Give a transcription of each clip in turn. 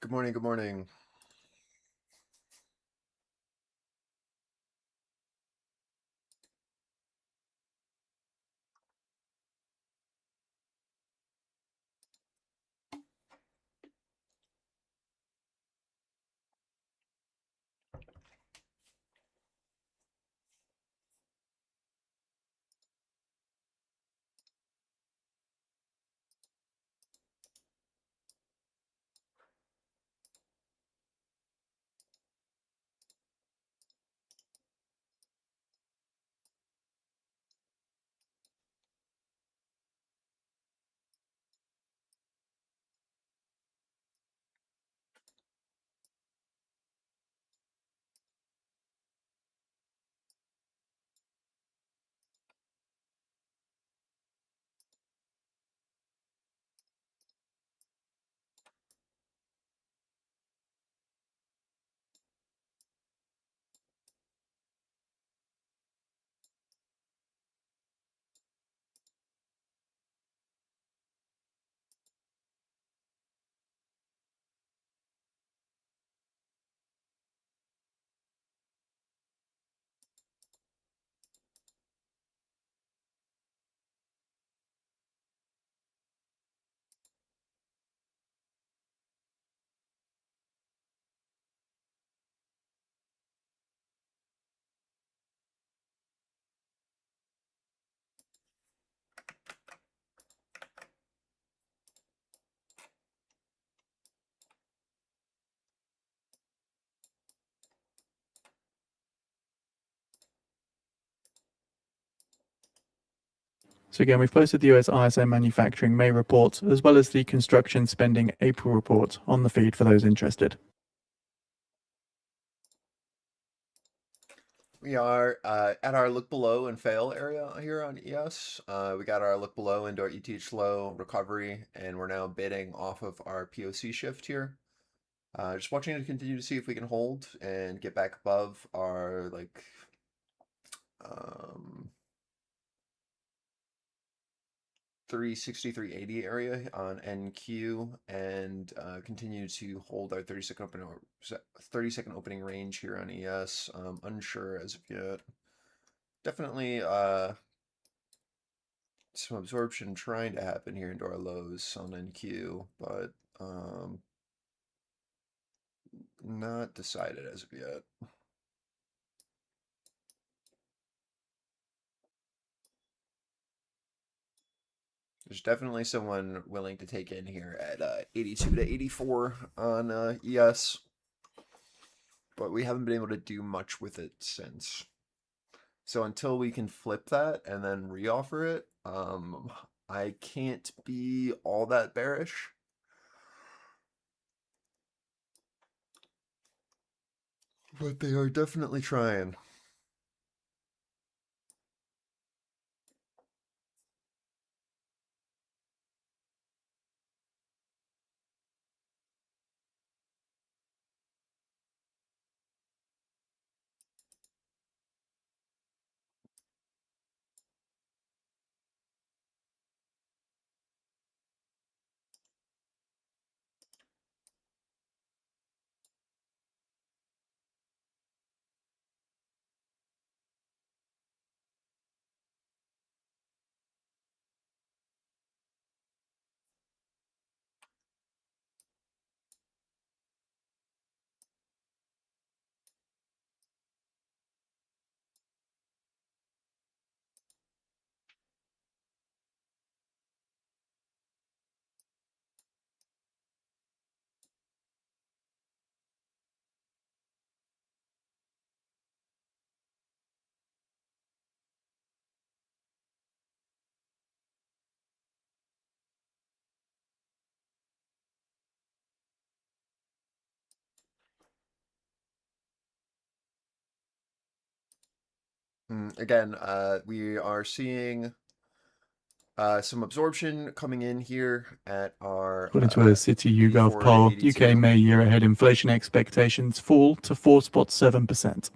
Good morning, good morning. So again, we've posted the US ISM manufacturing May report, as well as the construction spending April report on the feed for those interested. We are at our look below and fail area here on ES. We got our look below into our ETH low recovery, and we're now bidding off of our POC shift here. Just watching to continue to see if we can hold and get back above our 363.80 area on NQ and continue to hold our 30-second opening range here on ES. Unsure as of yet. Definitely some absorption trying to happen here into our lows on NQ, but not decided as of yet. There's definitely someone willing to take in here at 82 to 84 on ES, but we haven't been able to do much with it since. So until we can flip that and then reoffer it, I can't be all that bearish. But they are definitely trying. Again, we are seeing some absorption coming in here at our According to a City YouGov 84 to poll, 82. UK May year ahead inflation expectations fall to 4.7%.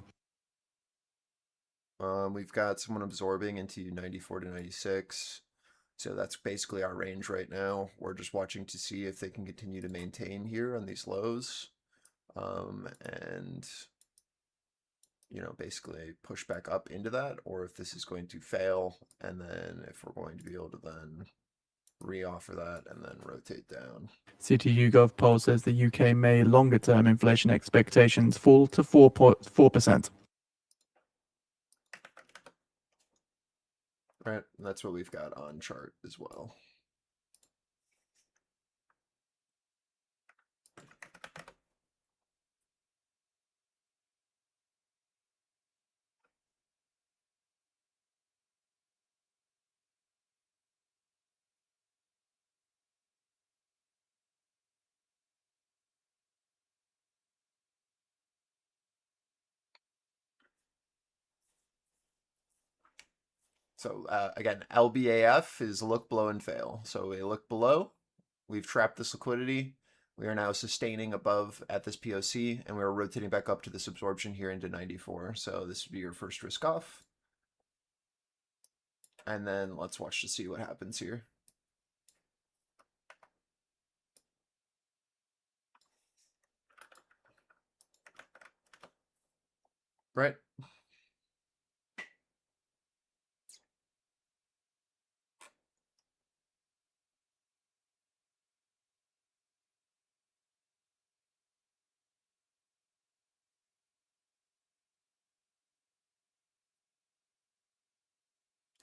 We've got someone absorbing into 94 to 96. So that's basically our range right now. We're just watching to see if they can continue to maintain here on these lows. And basically push back up into that, or if this is going to fail, and then if we're going to be able to then re-offer that and then rotate down. CTU Gov poll says the UK May longer term inflation expectations fall to 4%. Right, and that's what we've got on chart as well. So again, LBAF is look below and fail. So we look below, we've trapped this liquidity. We are now sustaining above at this POC, and we're rotating back up to this absorption here into 94. So this would be your first risk off. And then let's watch to see what happens here. Right.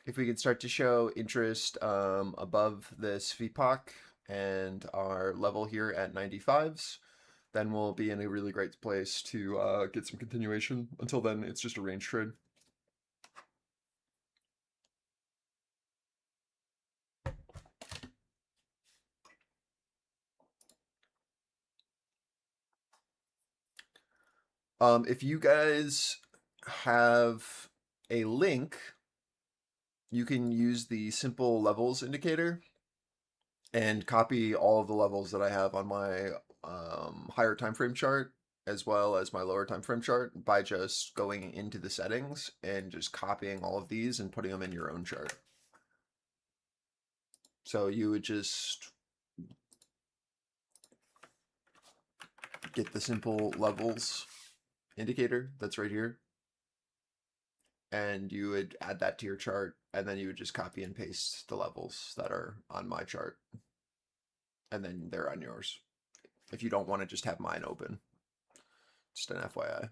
If we can start to show interest above this VPOC and our level here at 95s, then we'll be in a really great place to get some continuation. Until then, it's just a range trade. If you guys have a link, you can use the simple levels indicator and copy all of the levels that I have on my higher time frame chart as well as my lower time frame chart by just going into the settings and just copying all of these and putting them in your own chart. So you would just get the simple levels indicator that's right here, and you would add that to your chart, and then you would just copy and paste the levels that are on my chart, and then they're on yours. If you don't want to just have mine open, just an FYI.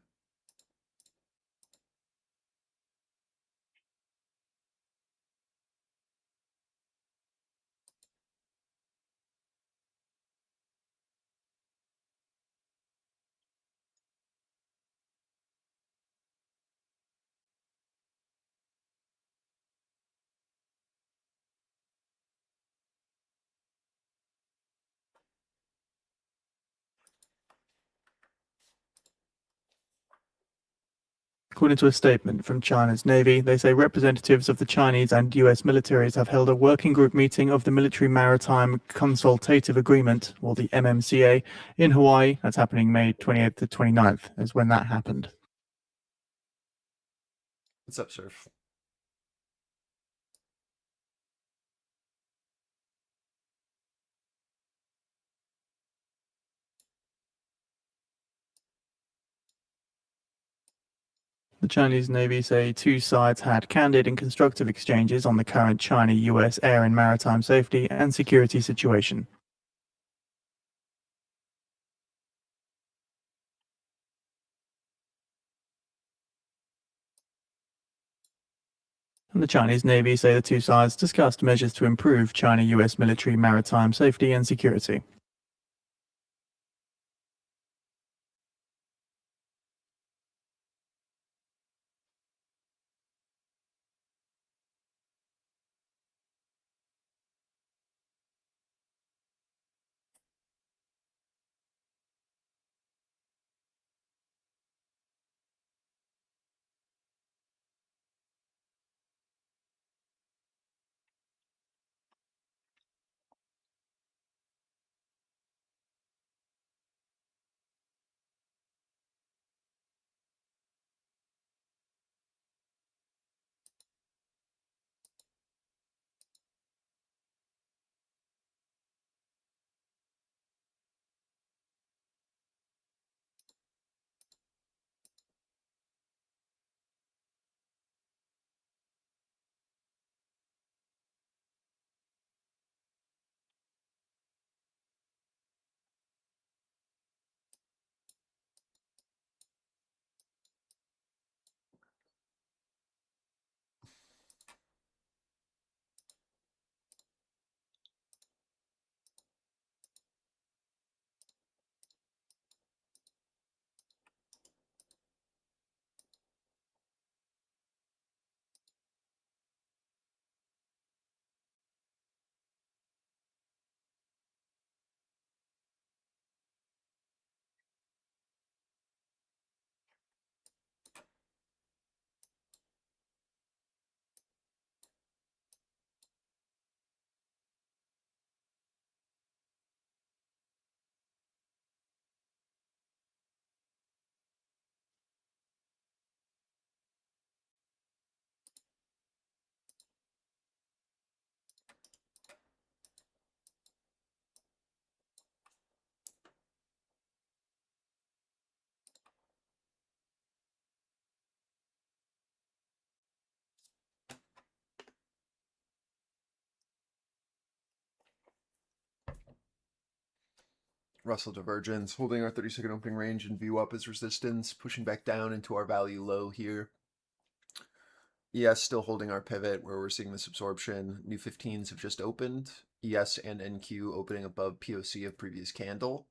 According to a statement from China's Navy, they say representatives of the Chinese and US militaries have held a working group meeting of the Military Maritime Consultative Agreement, or the MMCA, in Hawaii. That's happening May 28th to 29th, is when that happened. What's up, Surf? The Chinese Navy say two sides had candid and constructive exchanges on the current China-US air and maritime safety and security situation. And the Chinese Navy say the two sides discussed measures to improve China-US military maritime safety and security. Russell divergence, holding our 30-second opening range and view up as resistance, pushing back down into our value low here. ES still holding our pivot where we're seeing this absorption. New 15s have just opened. ES and NQ opening above POC of previous candle.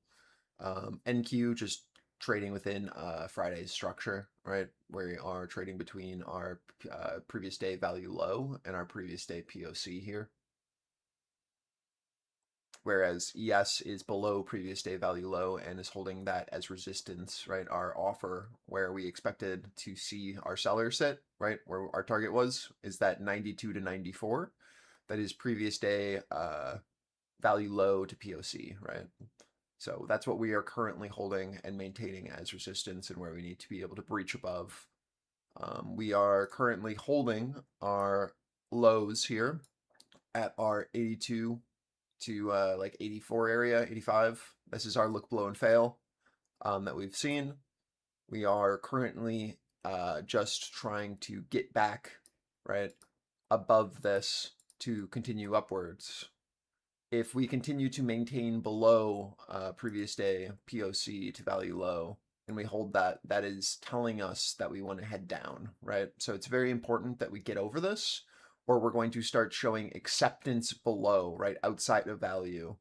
NQ just trading within Friday's structure, right? Where we are trading between our previous day value low and our previous day POC here. Whereas ES is below previous day value low and is holding that as resistance, right? Our offer where we expected to see our seller sit, right? Where our target was, is that 92 to 94. That is previous day value low to POC, right? So that's what we are currently holding and maintaining as resistance and where we need to be able to breach above. We are currently holding our lows here at our 82 to like 84 area, 85. This is our look below and fail that we've seen. We are currently just trying to get back, right, above this to continue upwards. If we continue to maintain below previous day POC to value low, and we hold that, that is telling us that we want to head down, right? So it's very important that we get over this, or we're going to start showing acceptance below, right, outside of value,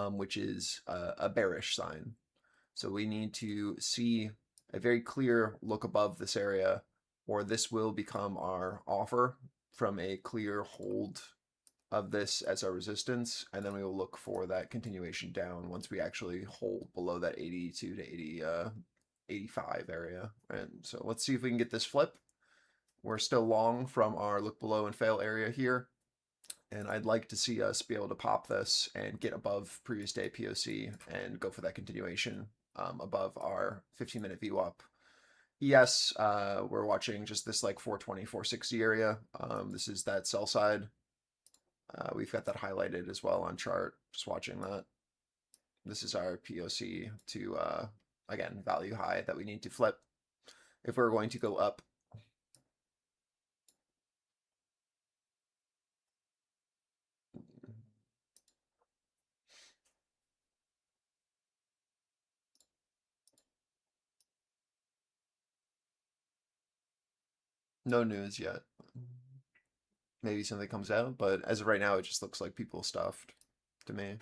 which is a bearish sign. So we need to see a very clear look above this area, or this will become our offer from a clear hold of this as our resistance, and then we will look for that continuation down once we actually hold below that 82 to 80, 85 area. And so let's see if we can get this flip. We're still long from our look below and fail area here, and I'd like to see us be able to pop this and get above previous day POC and go for that continuation above our 15-minute view up. Yes, we're watching just this like 420, 460 area. This is that sell side. We've got that highlighted as well on chart, just watching that. This is our POC to, again, value high that we need to flip if we're going to go up. No news yet. Maybe something comes out, but as of right now, it just looks like people stuffed to me.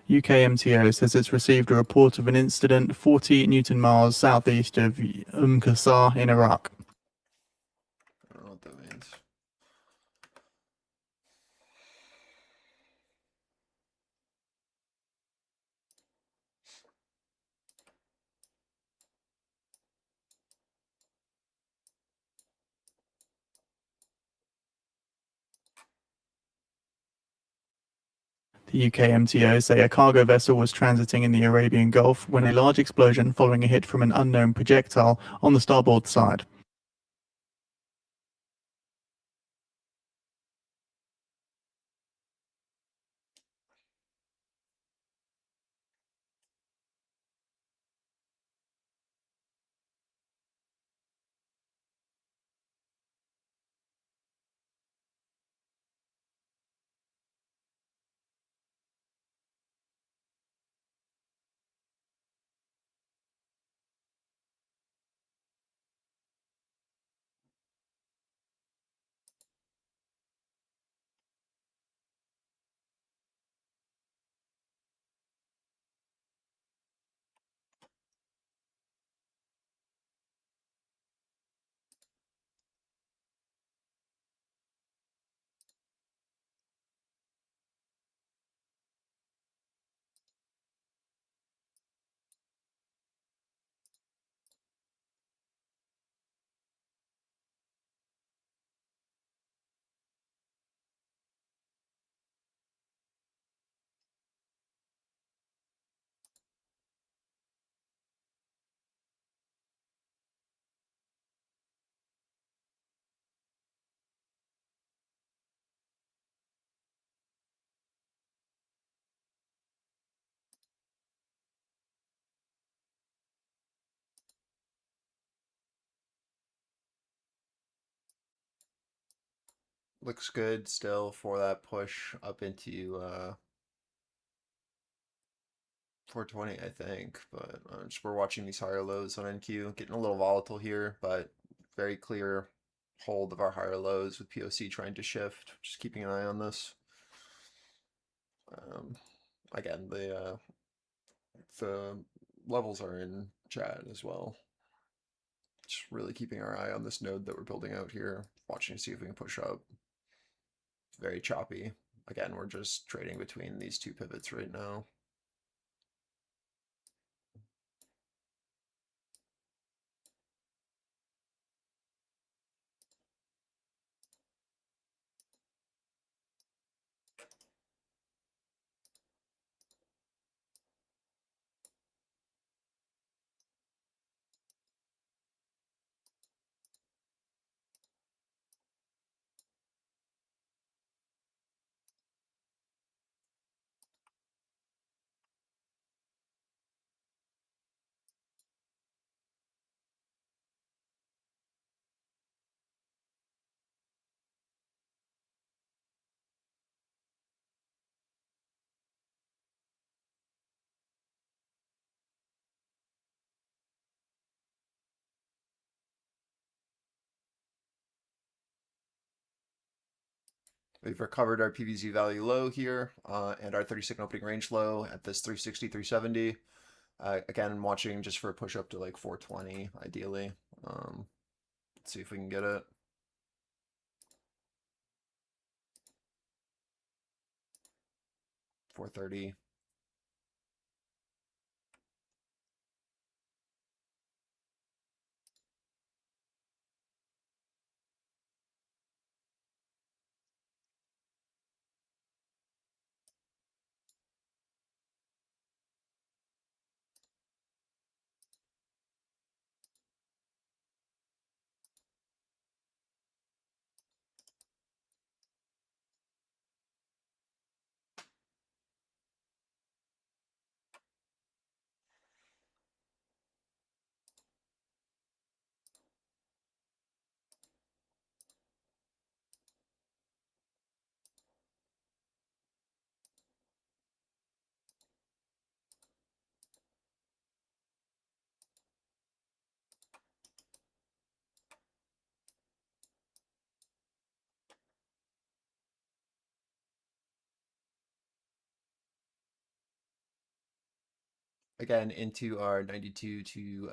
UK MTO says it's received a report of an incident 40 Newton miles southeast of Qasr in Iraq. I don't know what that means. The UK MTO say a cargo vessel was transiting in the Arabian Gulf when a large explosion following a hit from an unknown projectile on the starboard side. looks good still for that push up into 420, I think. But just we're watching these higher lows on NQ, getting a little volatile here, but very clear hold of our higher lows with POC trying to shift. Just keeping an eye on this. Again, the levels are in chat as well. Just really keeping our eye on this node that we're building out here, watching to see if we can push up. Very choppy. Again, we're just trading between these two pivots right now. We've recovered our PVZ value low here and our 30-second opening range low at this 360, 370. Again, watching just for a push up to like 420, ideally. Let's see if we can get it. $430. Again, into our 92 to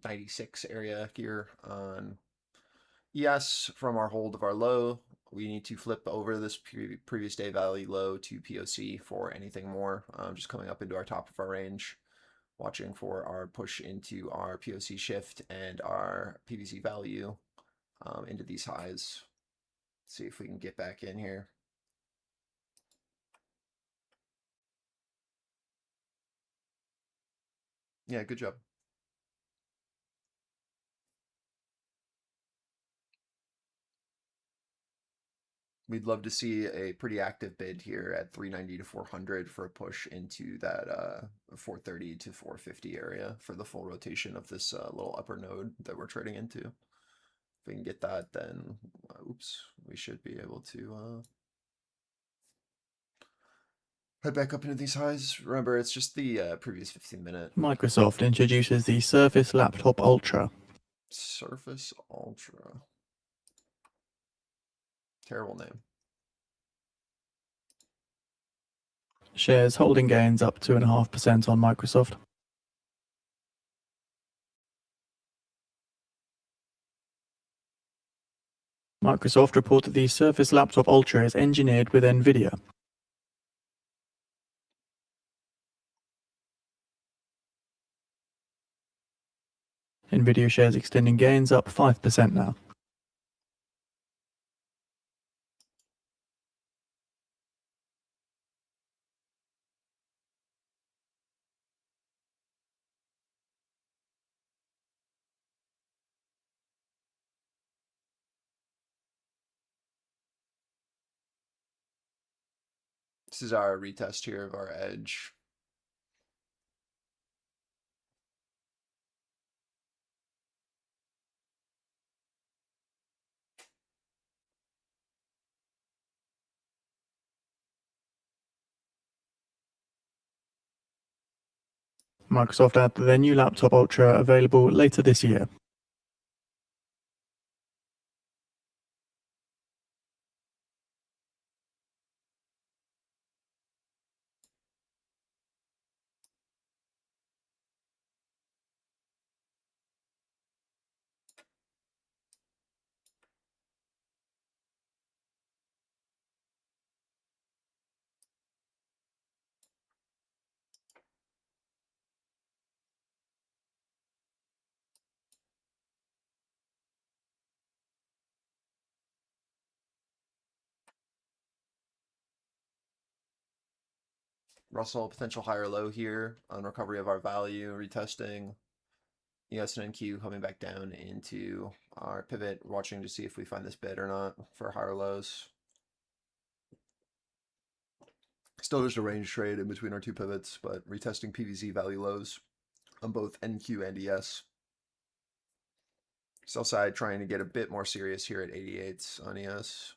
96 area here on ES from our hold of our low. We need to flip over this previous day value low to POC for anything more. Just coming up into our top of our range, watching for our push into our POC shift and our PVC value into these highs. See if we can get back in here. Yeah, good job. We'd love to see a pretty active bid here at 390 to 400 for a push into that 430 to 450 area for the full rotation of this little upper node that we're trading into. If we can get that, then oops, we should be able to head back up into these highs. Remember, it's just the previous 15-minute. Microsoft introduces the Surface Laptop Ultra. Surface Ultra. Terrible name. Shares holding gains up 2.5% on Microsoft. Microsoft report that the Surface Laptop Ultra is engineered with NVIDIA. NVIDIA shares extending gains up 5% now. This is our retest here of our edge. Microsoft add their new laptop Ultra available later this year. Russell, potential higher low here on recovery of our value, retesting. ES and NQ coming back down into our pivot, watching to see if we find this bid or not for higher lows. Still just a range trade in between our two pivots, but retesting PVZ value lows on both NQ and ES. Sell side trying to get a bit more serious here at 88s on ES.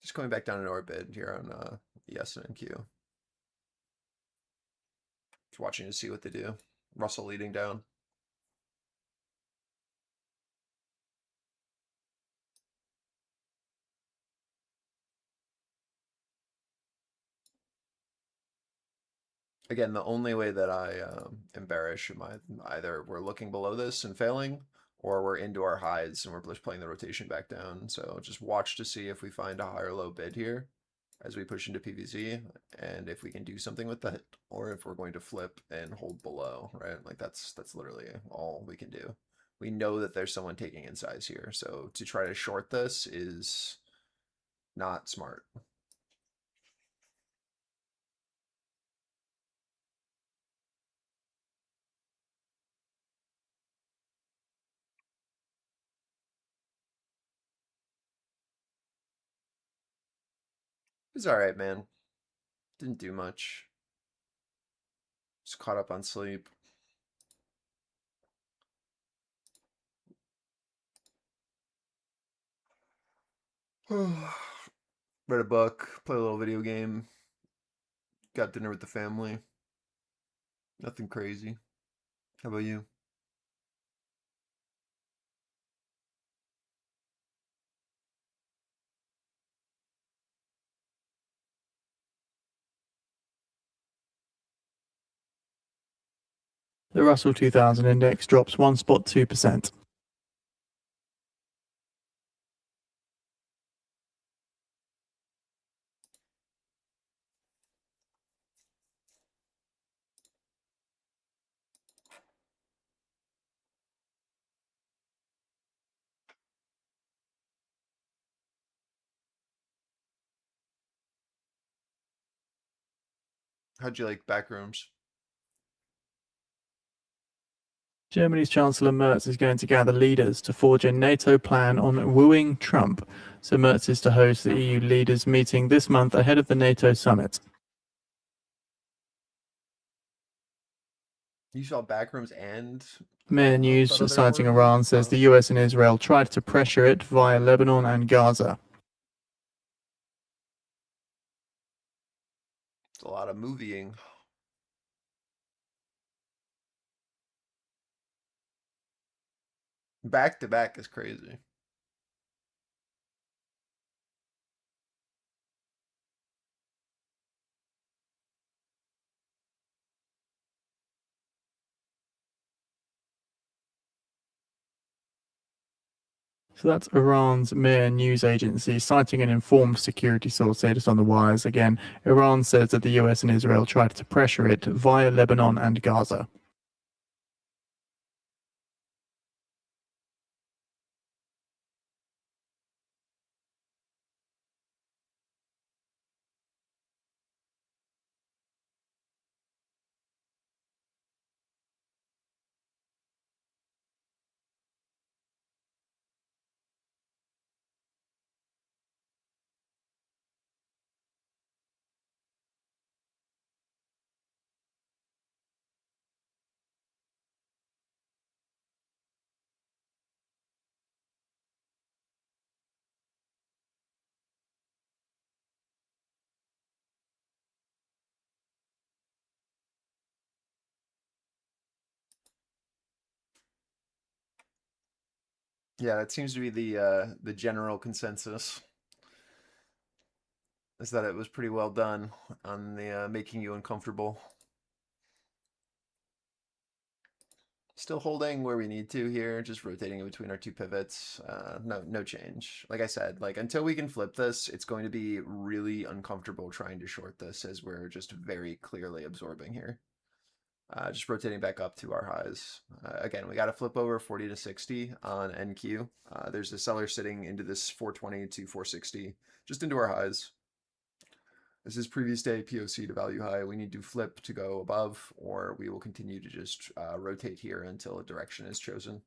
Just coming back down into our bid here on ES and NQ. Just watching to see what they do. Russell leading down. Again, the only way that I am bearish am either we're looking below this and failing, or we're into our highs and we're just playing the rotation back down. So just watch to see if we find a higher low bid here as we push into PVZ, and if we can do something with that, or if we're going to flip and hold below, right? Like that's literally all we can do. We know that there's someone taking in size here, so to try to short this is not smart. It's all right, man. Didn't do much. Just caught up on sleep. Read a book, played a little video game, got dinner with the family. Nothing crazy. How about you? The Russell 2000 index drops 1.2%. How'd you like backrooms? Germany's Chancellor Merz is going to gather leaders to forge a NATO plan on wooing Trump. So Merz is to host the EU leaders meeting this month ahead of the NATO summit. You saw backrooms and Mayor News, that other citing word? Iran, says the US and Israel tried to pressure it via Lebanon and Gaza. It's a lot of movieing. Back to back is crazy. So that's Iran's Mir news agency, citing an informed security source, say this on the wires again. Iran says that the US and Israel tried to pressure it via Lebanon and Gaza. Yeah, that seems to be the general consensus, is that it was pretty well done on the making you uncomfortable. Still holding where we need to here, just rotating in between our two pivots. No change. Like I said, like until we can flip this, it's going to be really uncomfortable trying to short this as we're just very clearly absorbing here. Just rotating back up to our highs. Again, we got to flip over 40 to 60 on NQ. There's a seller sitting into this 420 to 460, just into our highs. This is previous day POC to value high. We need to flip to go above, or we will continue to just rotate here until a direction is chosen.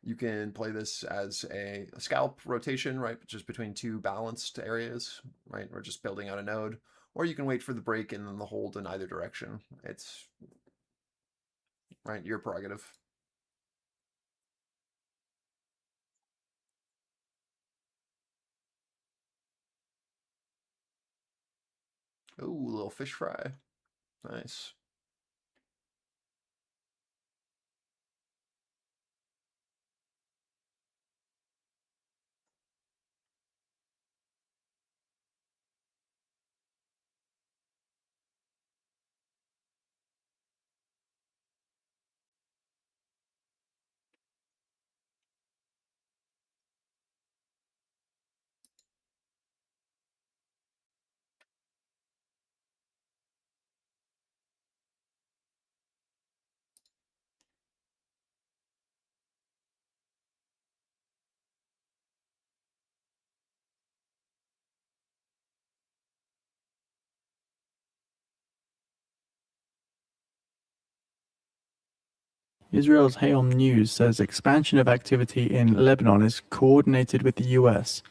You can play this as a scalp rotation, right? Just between two balanced areas, right? Or just building out a node. Or you can wait for the break and then the hold in either direction. It's, right, your prerogative. Ooh, little fish fry. Nice. Israel's Hayom News says expansion of activity in Lebanon is coordinated with the US.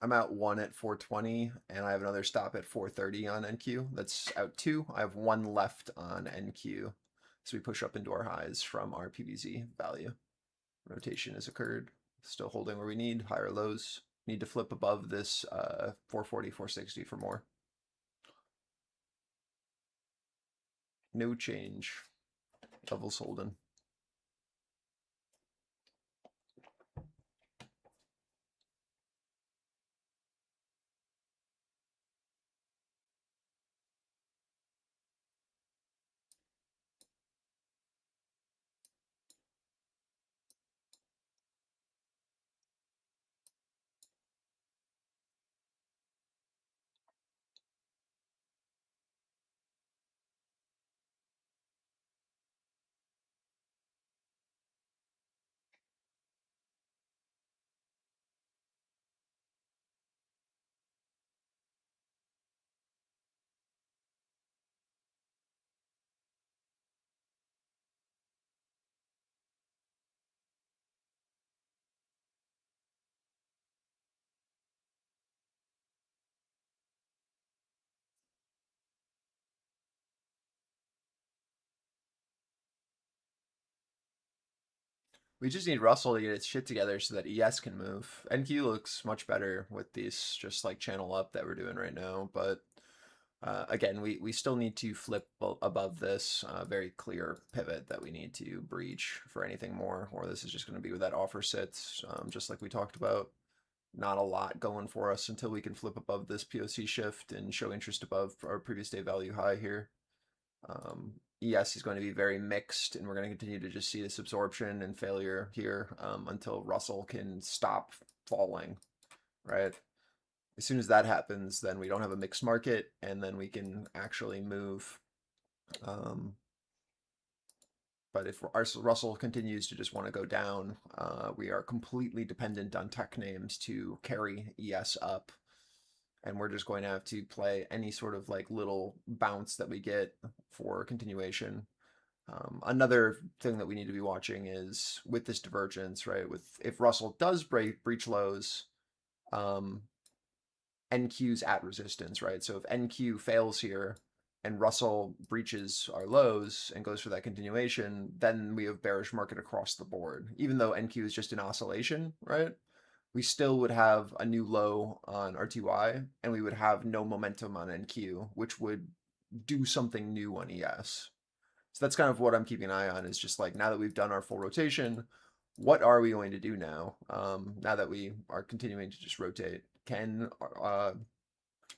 I'm out one at 420, and I have another stop at 430 on NQ. That's out two. I have one left on NQ. So we push up into our highs from our PVZ value. Rotation has occurred. Still holding where we need. Higher lows. Need to flip above this 440, 460 for more. No change. Levels holding. We just need Russell to get its shit together so that ES can move. NQ looks much better with these just like channel up that we're doing right now, but again, we still need to flip above this very clear pivot that we need to breach for anything more, or this is just going to be where that offer sits, just like we talked about. Not a lot going for us until we can flip above this POC shift and show interest above our previous day value high here. ES is going to be very mixed, and we're going to continue to just see this absorption and failure here until Russell can stop falling, right? As soon as that happens, then we don't have a mixed market, and then we can actually move. But if Russell continues to just want to go down, we are completely dependent on tech names to carry ES up. And we're just going to have to play any sort of like little bounce that we get for continuation. Another thing that we need to be watching is with this divergence, right? With if Russell does breach lows, NQ's at resistance, right? So if NQ fails here and Russell breaches our lows and goes for that continuation, then we have bearish market across the board, even though NQ is just an oscillation, right? we still would have a new low on RTY, and we would have no momentum on NQ, which would do something new on ES. So that's kind of what I'm keeping an eye on, is just like, now that we've done our full rotation, what are we going to do now? Now that we are continuing to just rotate, can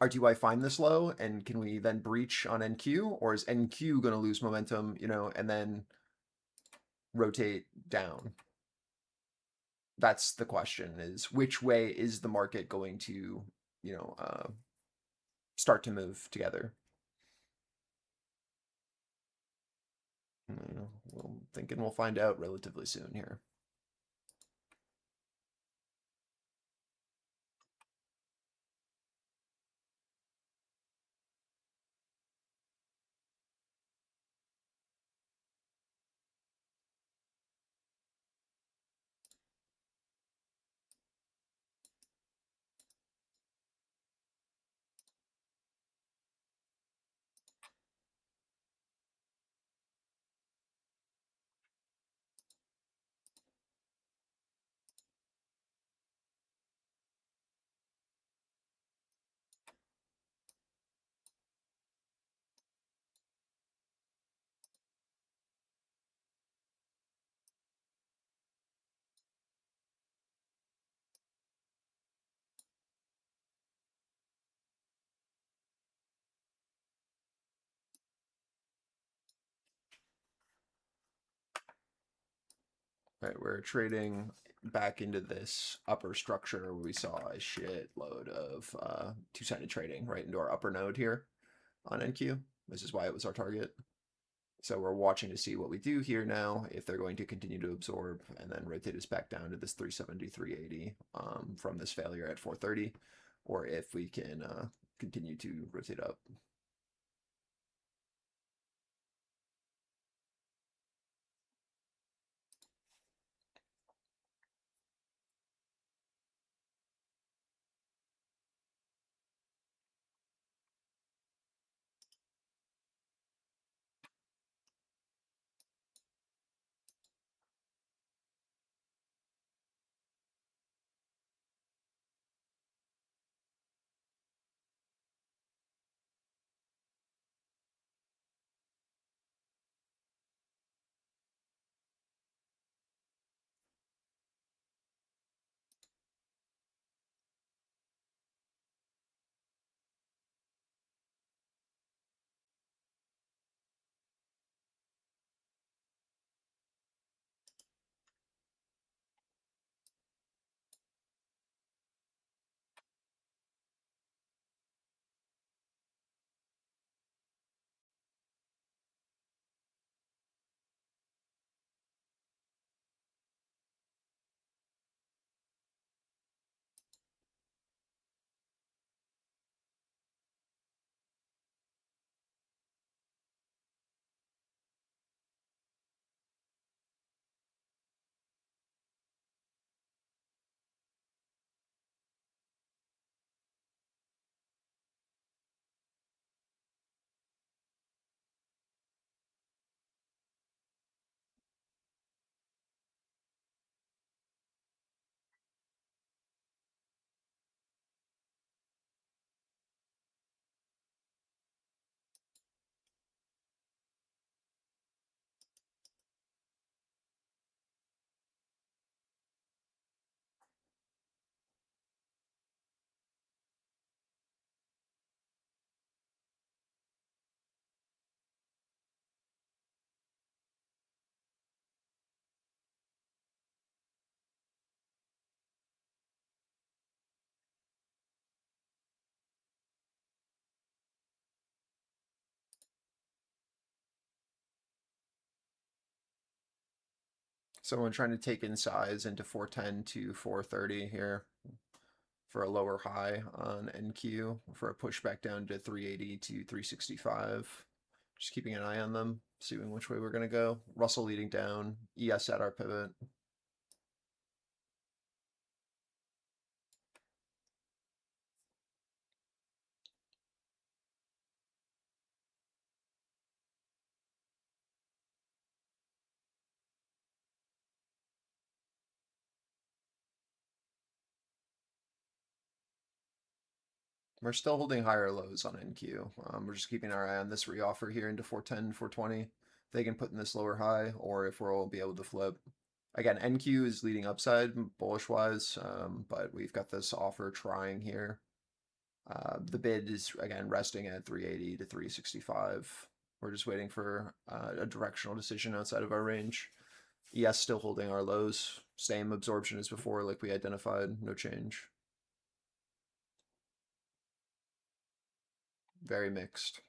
RTY find this low, and can we then breach on NQ, or is NQ going to lose momentum, and then rotate down? That's the question, is which way is the market going to, start to move together? We're thinking we'll find out relatively soon here. Right, we're trading back into this upper structure where we saw a shitload of two-sided trading right into our upper node here on NQ. This is why it was our target. So we're watching to see what we do here now, if they're going to continue to absorb and then rotate us back down to this 370, 380 from this failure at 430, or if we can continue to rotate up. Someone trying to take in size into 410 to 430 here for a lower high on NQ, for a pushback down to 380 to 365. Just keeping an eye on them, seeing which way we're going to go. Russell leading down, ES at our pivot. We're still holding higher lows on NQ. We're just keeping our eye on this reoffer here into 410, 420. If they can put in this lower high, or if we'll be able to flip. Again, NQ is leading upside bullish wise, but we've got this offer trying here. The bid is again resting at 380 to 365. We're just waiting for a directional decision outside of our range. ES still holding our lows. Same absorption as before, like we identified. No change. Very mixed.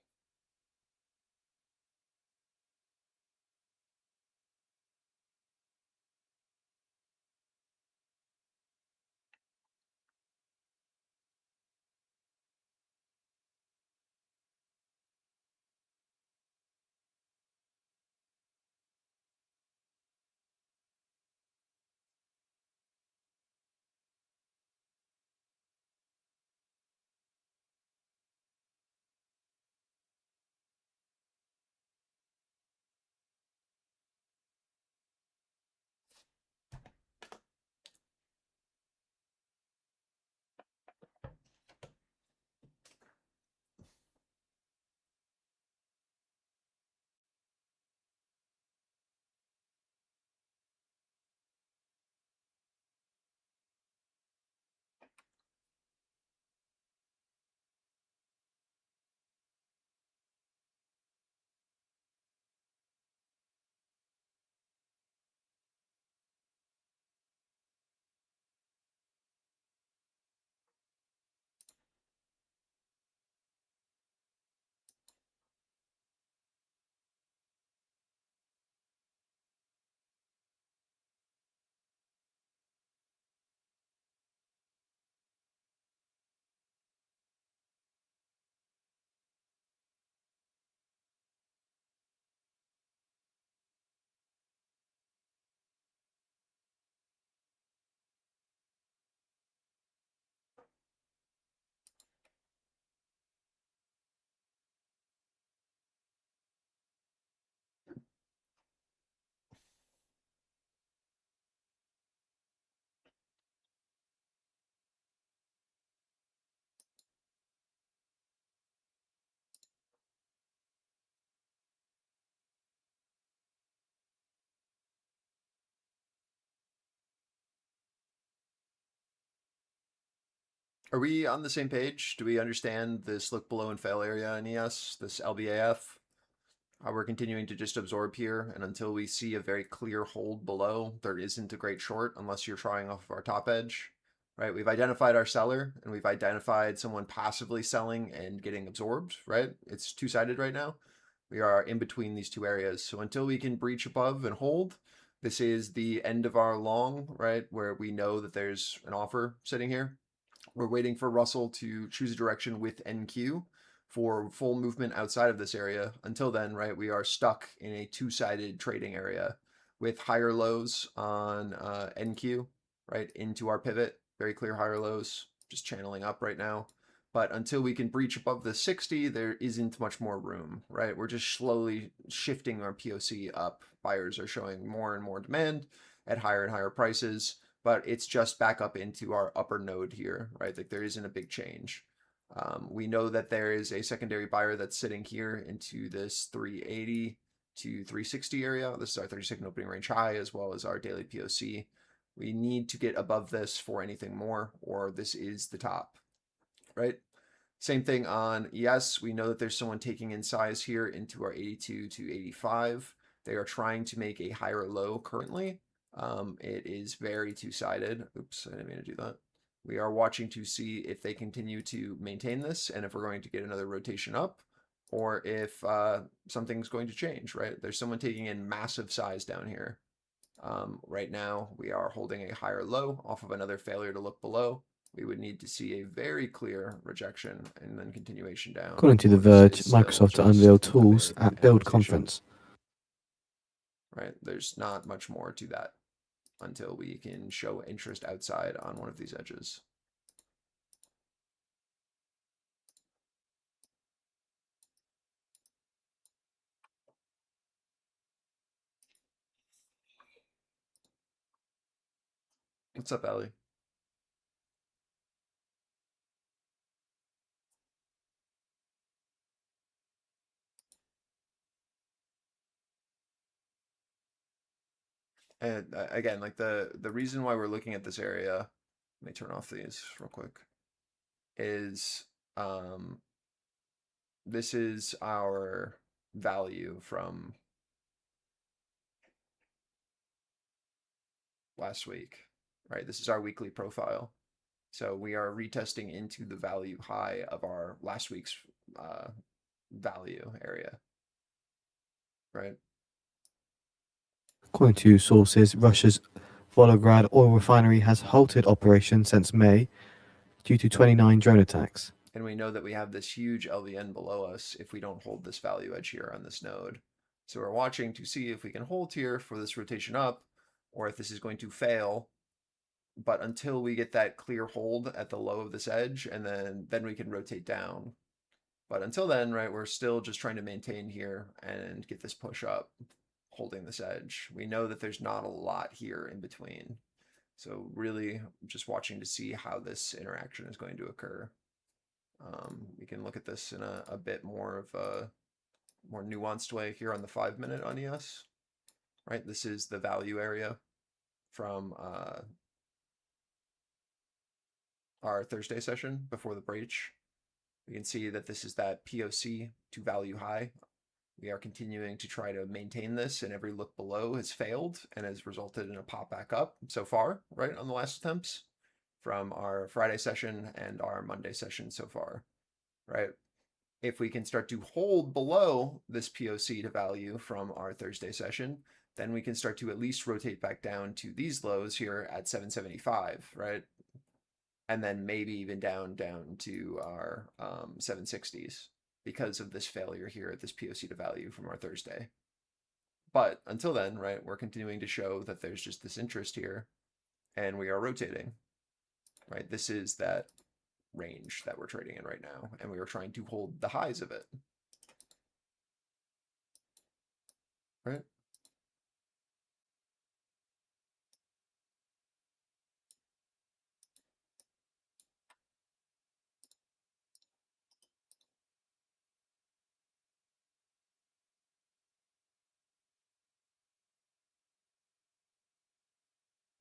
Are we on the same page? Do we understand this look below and fail area in ES, this LBAF? We're continuing to just absorb here, and until we see a very clear hold below, there isn't a great short unless you're trying off of our top edge, right? We've identified our seller, and we've identified someone passively selling and getting absorbed, right? It's two-sided right now. We are in between these two areas. So until we can breach above and hold, this is the end of our long, right? Where we know that there's an offer sitting here. We're waiting for Russell to choose a direction with NQ for full movement outside of this area. Until then, right, we are stuck in a two-sided trading area with higher lows on NQ, right, into our pivot. Very clear higher lows, just channeling up right now. But until we can breach above the 60, there isn't much more room, right? We're just slowly shifting our POC up. Buyers are showing more and more demand at higher and higher prices, but it's just back up into our upper node here, right? Like there isn't a big change. We know that there is a secondary buyer that's sitting here into this 380 to 360 area. This is our 30-second opening range high as well as our daily POC. We need to get above this for anything more, or this is the top, right? Same thing on ES. We know that there's someone taking in size here into our 82 to 85. They are trying to make a higher low currently. It is very two-sided. Oops, I didn't mean to do that. We are watching to see if they continue to maintain this and if we're going to get another rotation up or if something's going to change, right? There's someone taking in massive size down here. Right now, we are holding a higher low off of another failure to look below. We would need to see a very clear rejection and then continuation down. According to The Verge, Microsoft to unveil tools at Build conference. Right, there's not much more to that until we can show interest outside on one of these edges. What's up, Allie? And again, like the reason why we're looking at this area, let me turn off these real quick, is this is our value from last week, right? This is our weekly profile. So we are retesting into the value high of our last week's value area, right? According to sources, Russia's Volgograd oil refinery has halted operations since May due to 29 drone attacks. And we know that we have this huge LVN below us if we don't hold this value edge here on this node. So we're watching to see if we can hold here for this rotation up, or if this is going to fail. But until we get that clear hold at the low of this edge, and then we can rotate down. But until then, right, we're still just trying to maintain here and get this push up, holding this edge. We know that there's not a lot here in between. So really just watching to see how this interaction is going to occur. We can look at this in a bit more of a more nuanced way here on the 5-minute on ES, right? This is the value area from our Thursday session before the breach. We can see that this is that POC to value high. We are continuing to try to maintain this, and every look below has failed and has resulted in a pop back up so far, right, on the last attempts from our Friday session and our Monday session so far, right? If we can start to hold below this POC to value from our Thursday session, then we can start to at least rotate back down to these lows here at 775, right? And then maybe even down to our 760s because of this failure here at this POC to value from our Thursday. But until then, right, we're continuing to show that there's just this interest here and we are rotating, right? This is that range that we're trading in right now, and we are trying to hold the highs of it, right?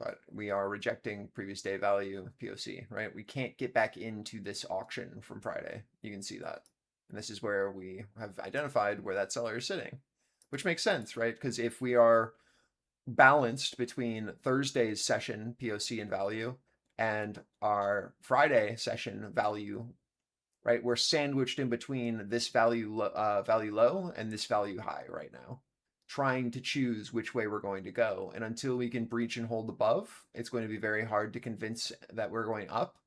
But we are rejecting previous day value POC, right? We can't get back into this auction from Friday. You can see that. And this is where we have identified where that seller is sitting, which makes sense, right? Because if we are balanced between Thursday's session POC and value and our Friday session value, right? We're sandwiched in between this value low and this value high right now, trying to choose which way we're going to go. And until we can breach and hold above, it's going to be very hard to convince that we're going up.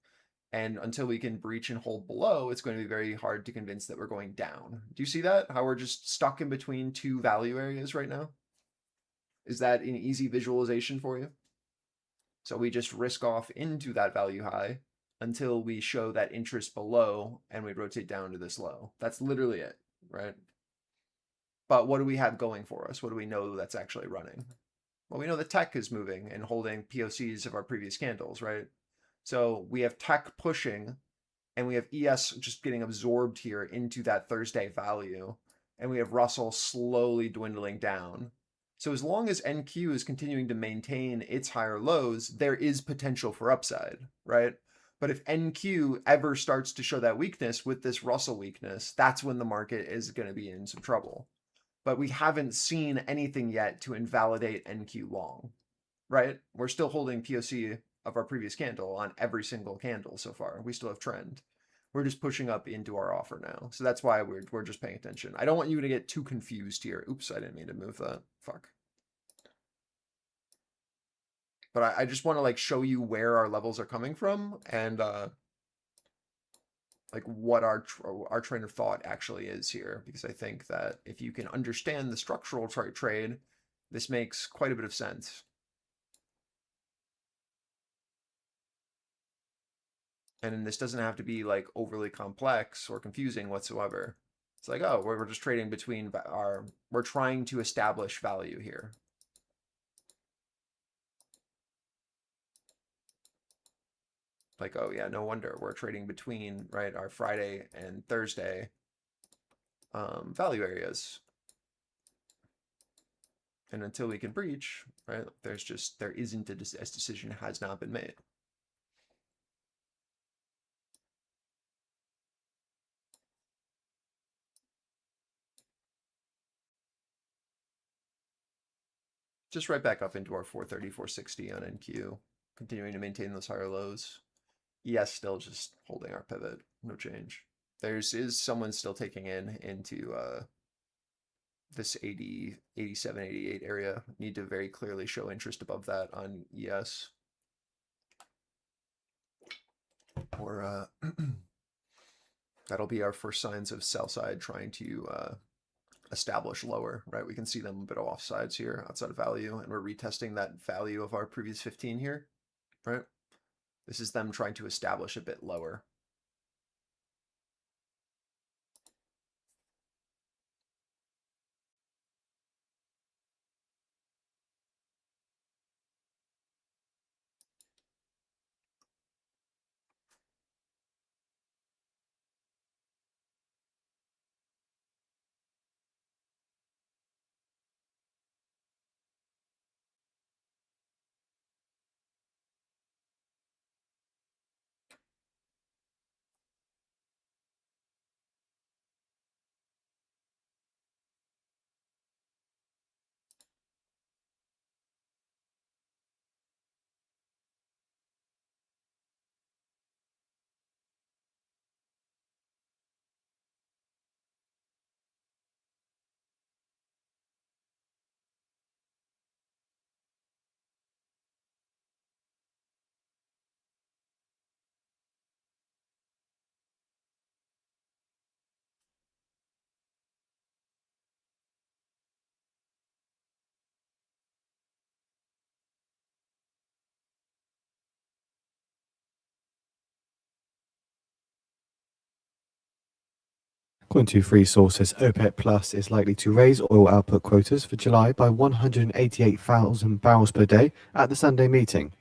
And until we can breach and hold below, it's going to be very hard to convince that we're going down. Do you see that? How we're just stuck in between two value areas right now? Is that an easy visualization for you? So we just risk off into that value high until we show that interest below and we rotate down to this low. That's literally it, right? But what do we have going for us? What do we know that's actually running? Well, we know that tech is moving and holding POCs of our previous candles, right? So we have tech pushing and we have ES just getting absorbed here into that Thursday value. And we have Russell slowly dwindling down. So as long as NQ is continuing to maintain its higher lows, there is potential for upside, right? But if NQ ever starts to show that weakness with this Russell weakness, that's when the market is going to be in some trouble. But we haven't seen anything yet to invalidate NQ long, right? We're still holding POC of our previous candle on every single candle so far. We still have trend. We're just pushing up into our offer now. So that's why we're just paying attention. I don't want you to get too confused here. Oops, I didn't mean to move that. Fuck. But I just want to like show you where our levels are coming from and like what our train of thought actually is here. Because I think that if you can understand the structural trade, this makes quite a bit of sense. And this doesn't have to be like overly complex or confusing whatsoever. It's like, oh, we're just trading between we're trying to establish value here. Like, oh yeah, no wonder we're trading between, right, our Friday and Thursday value areas. And until we can breach, right, there isn't a decision has not been made. Just right back up into our 430, 460 on NQ, continuing to maintain those higher lows. ES still just holding our pivot, no change. Is someone still taking into this 80, 87, 88 area. Need to very clearly show interest above that on ES. Or that'll be our first signs of sell side trying to establish lower, right? We can see them a bit off sides here outside of value, and we're retesting that value of our previous 15 here, right? This is them trying to establish a bit lower. According to three sources, OPEC Plus is likely to raise oil output quotas for July by 188,000 barrels per day at the Sunday meeting.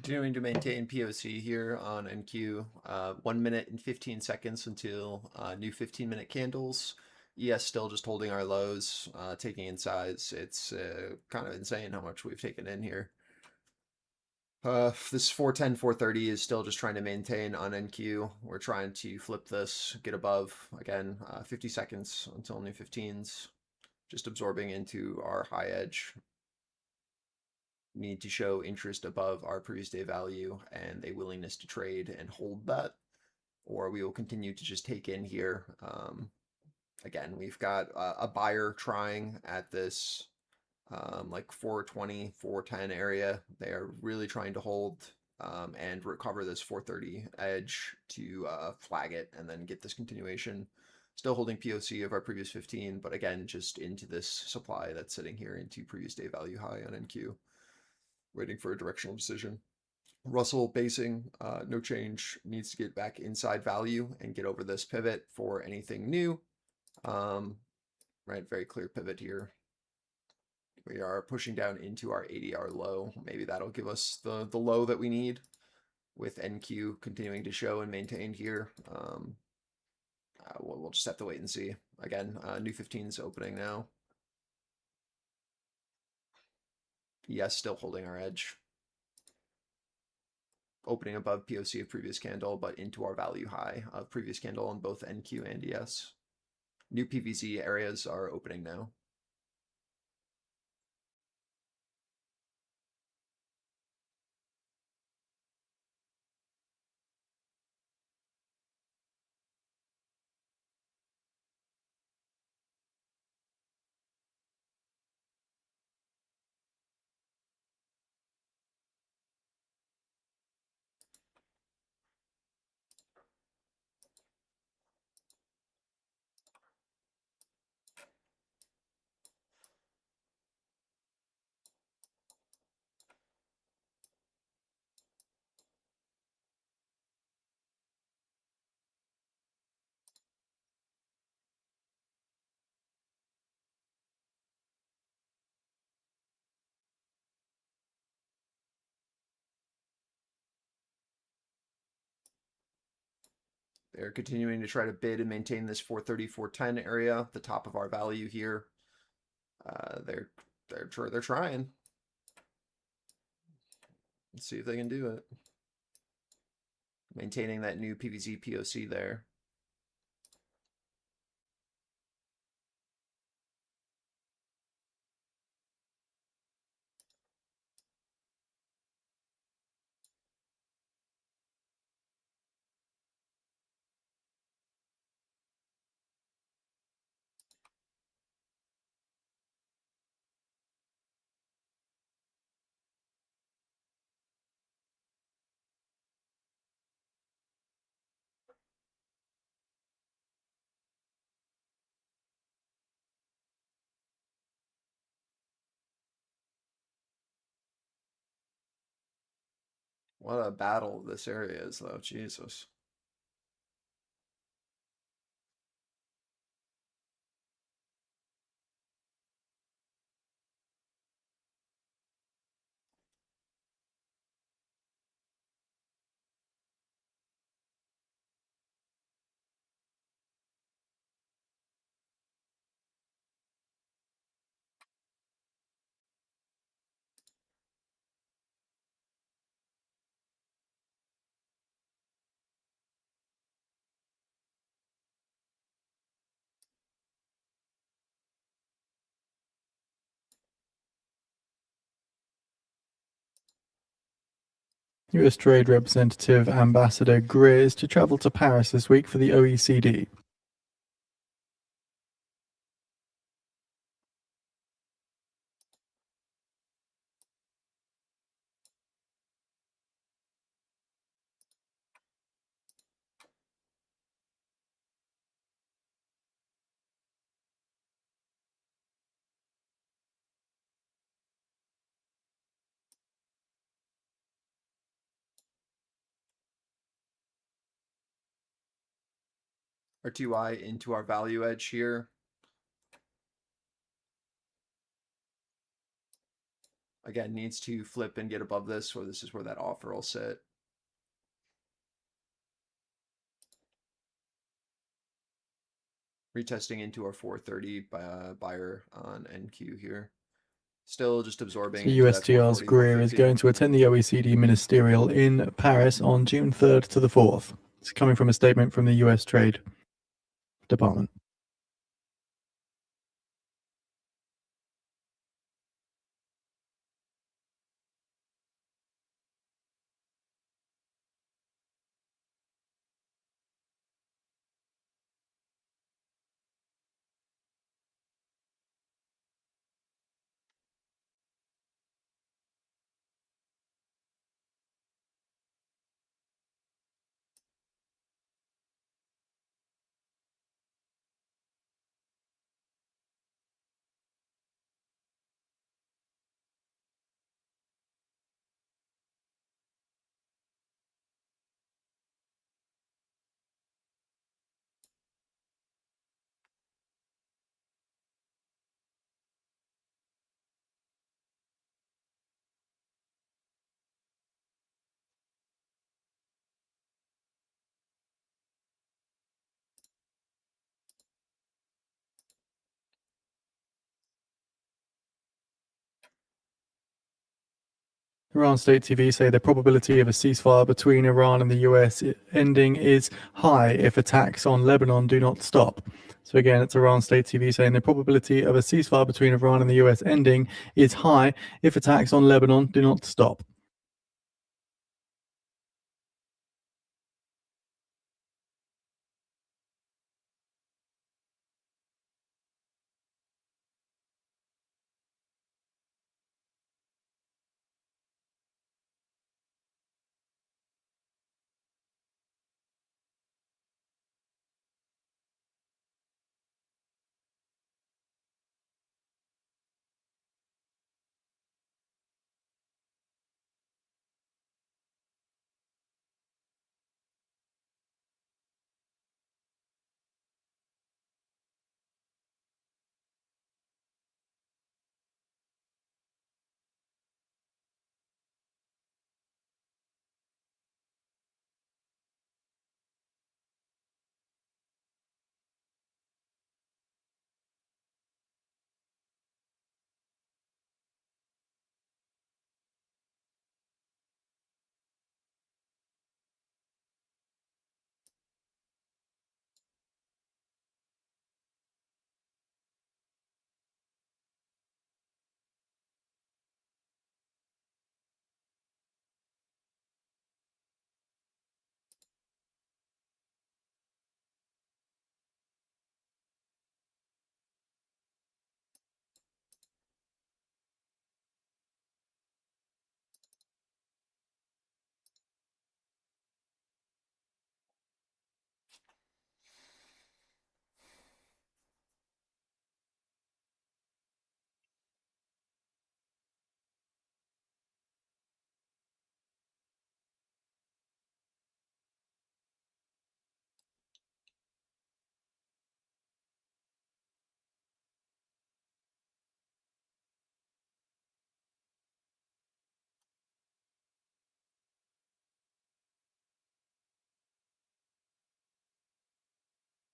Continuing to maintain POC here on NQ. 1 minute and 15 seconds until new 15-minute candles. ES still just holding our lows, taking in size. It's kind of insane how much we've taken in here. This 410, 430 is still just trying to maintain on NQ. We're trying to flip this, get above, again, 50 seconds until new 15s. Just absorbing into our high edge. Need to show interest above our previous day value and a willingness to trade and hold that, or we will continue to just take in here. Again, we've got a buyer trying at this like 420, 410 area. They are really trying to hold and recover this 430 edge to flag it and then get this continuation. Still holding POC of our previous 15, but again, just into this supply that's sitting here into previous day value high on NQ. Waiting for a directional decision. Russell basing, no change, needs to get back inside value and get over this pivot for anything new. Right, very clear pivot here. We are pushing down into our ADR low. Maybe that'll give us the low that we need, with NQ continuing to show and maintain here. We'll just have to wait and see. Again, new 15's opening now. Yes, still holding our edge. Opening above POC of previous candle, but into our value high of previous candle on both NQ and ES. New PVC areas are opening now. They're continuing to try to bid and maintain this 430, 410 area, the top of our value here. They're trying. Let's see if they can do it. Maintaining that new PVC POC there. What a battle this area is, though. Jesus. US Trade Representative Ambassador Greer is to travel to Paris this week for the OECD. RTY into our value edge here. Again, needs to flip and get above this, or this is where that offer will sit. Retesting into our 430 buyer on NQ here. Still just absorbing So into that USTR's 440, Greer is 450. going to attend the OECD Ministerial in Paris on June 3rd to the 4th. It's coming from a statement from the US Trade Department. Iran State TV say the probability of a ceasefire between Iran and the US ending is high if attacks on Lebanon do not stop. So again, it's Iran State TV saying the probability of a ceasefire between Iran and the US ending is high if attacks on Lebanon do not stop.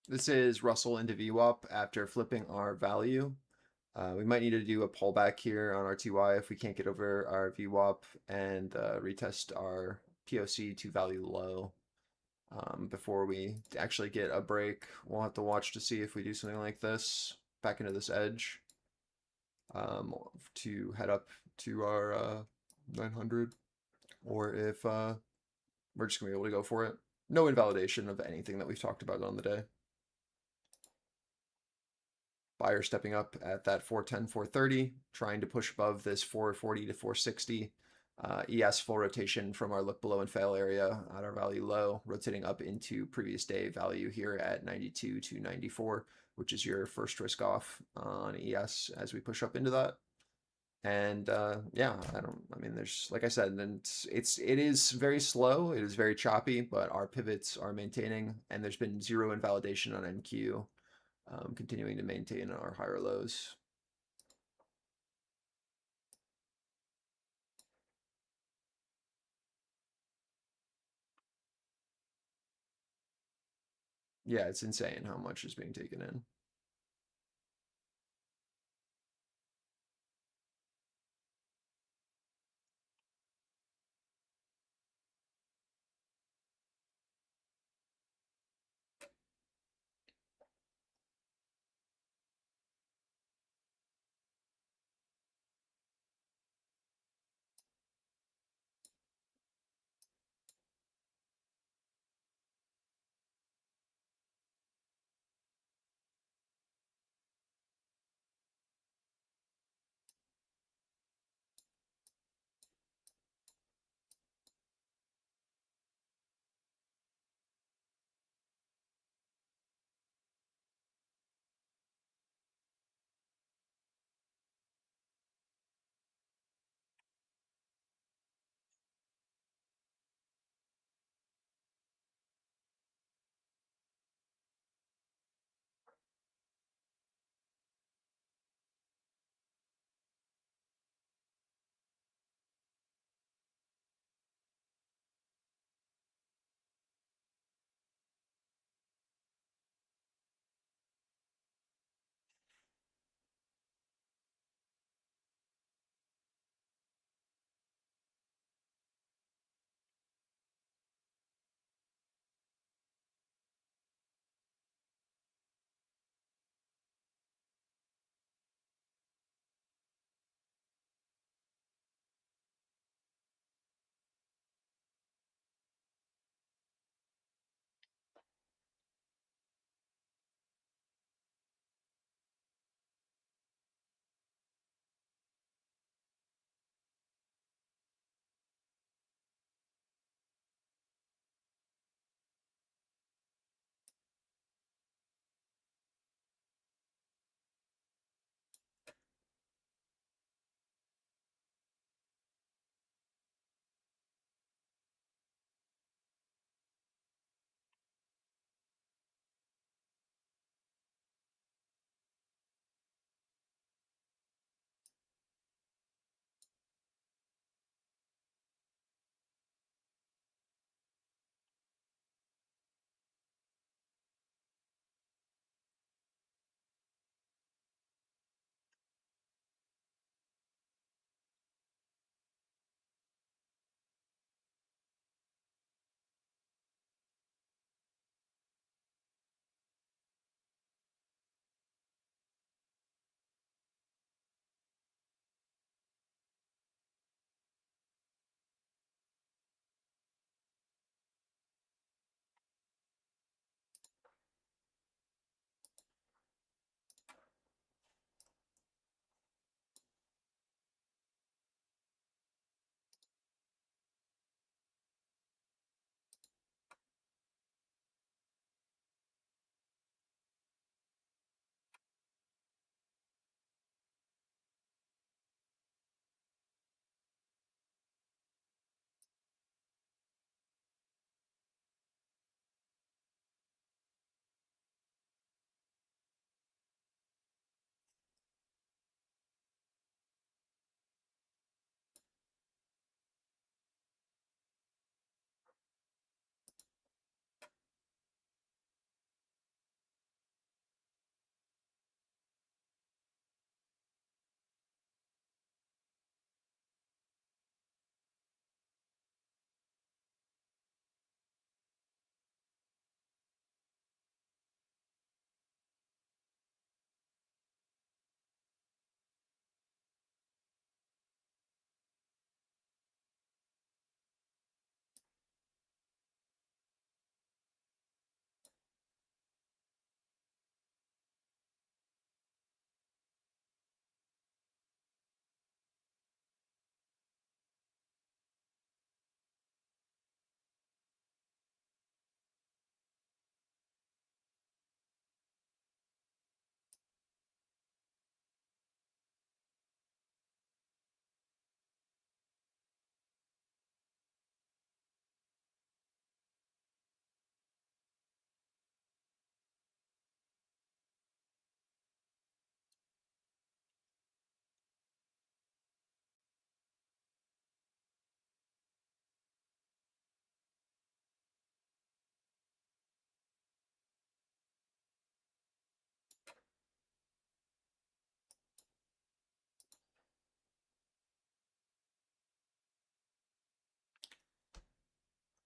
This is Russell into VWAP after flipping our value. We might need to do a pullback here on RTY if we can't get over our VWAP and retest our POC to value low before we actually get a break. We'll have to watch to see if we do something like this back into this edge to head up to our 900, or if we're just going to be able to go for it. No invalidation of anything that we've talked about on the day. Buyer stepping up at that 410, 430, trying to push above this 440 to 460. ES full rotation from our look below and fail area at our value low, rotating up into previous day value here at 92 to 94, which is your first risk off on ES as we push up into that. And yeah, I mean, there's, like I said, and it is very slow, it is very choppy, but our pivots are maintaining, and there's been zero invalidation on NQ. Continuing to maintain our higher lows. Yeah, it's insane how much is being taken in.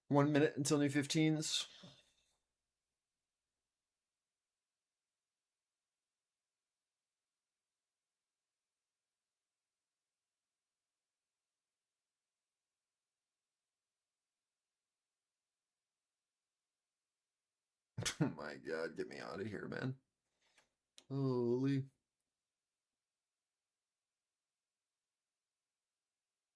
1 minute until new 15s. Oh my god, get me out of here, man. Holy.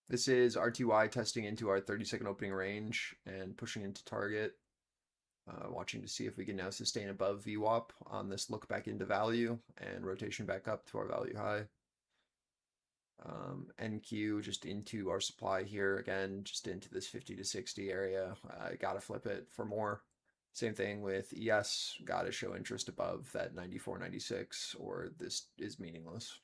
This is RTY testing into our 30-second opening range and pushing into target. Watching to see if we can now sustain above VWAP on this look back into value and rotation back up to our value high. NQ just into our supply here again, just into this 50 to 60 area. Gotta flip it for more. Same thing with ES, gotta show interest above that 94, 96, or this is meaningless.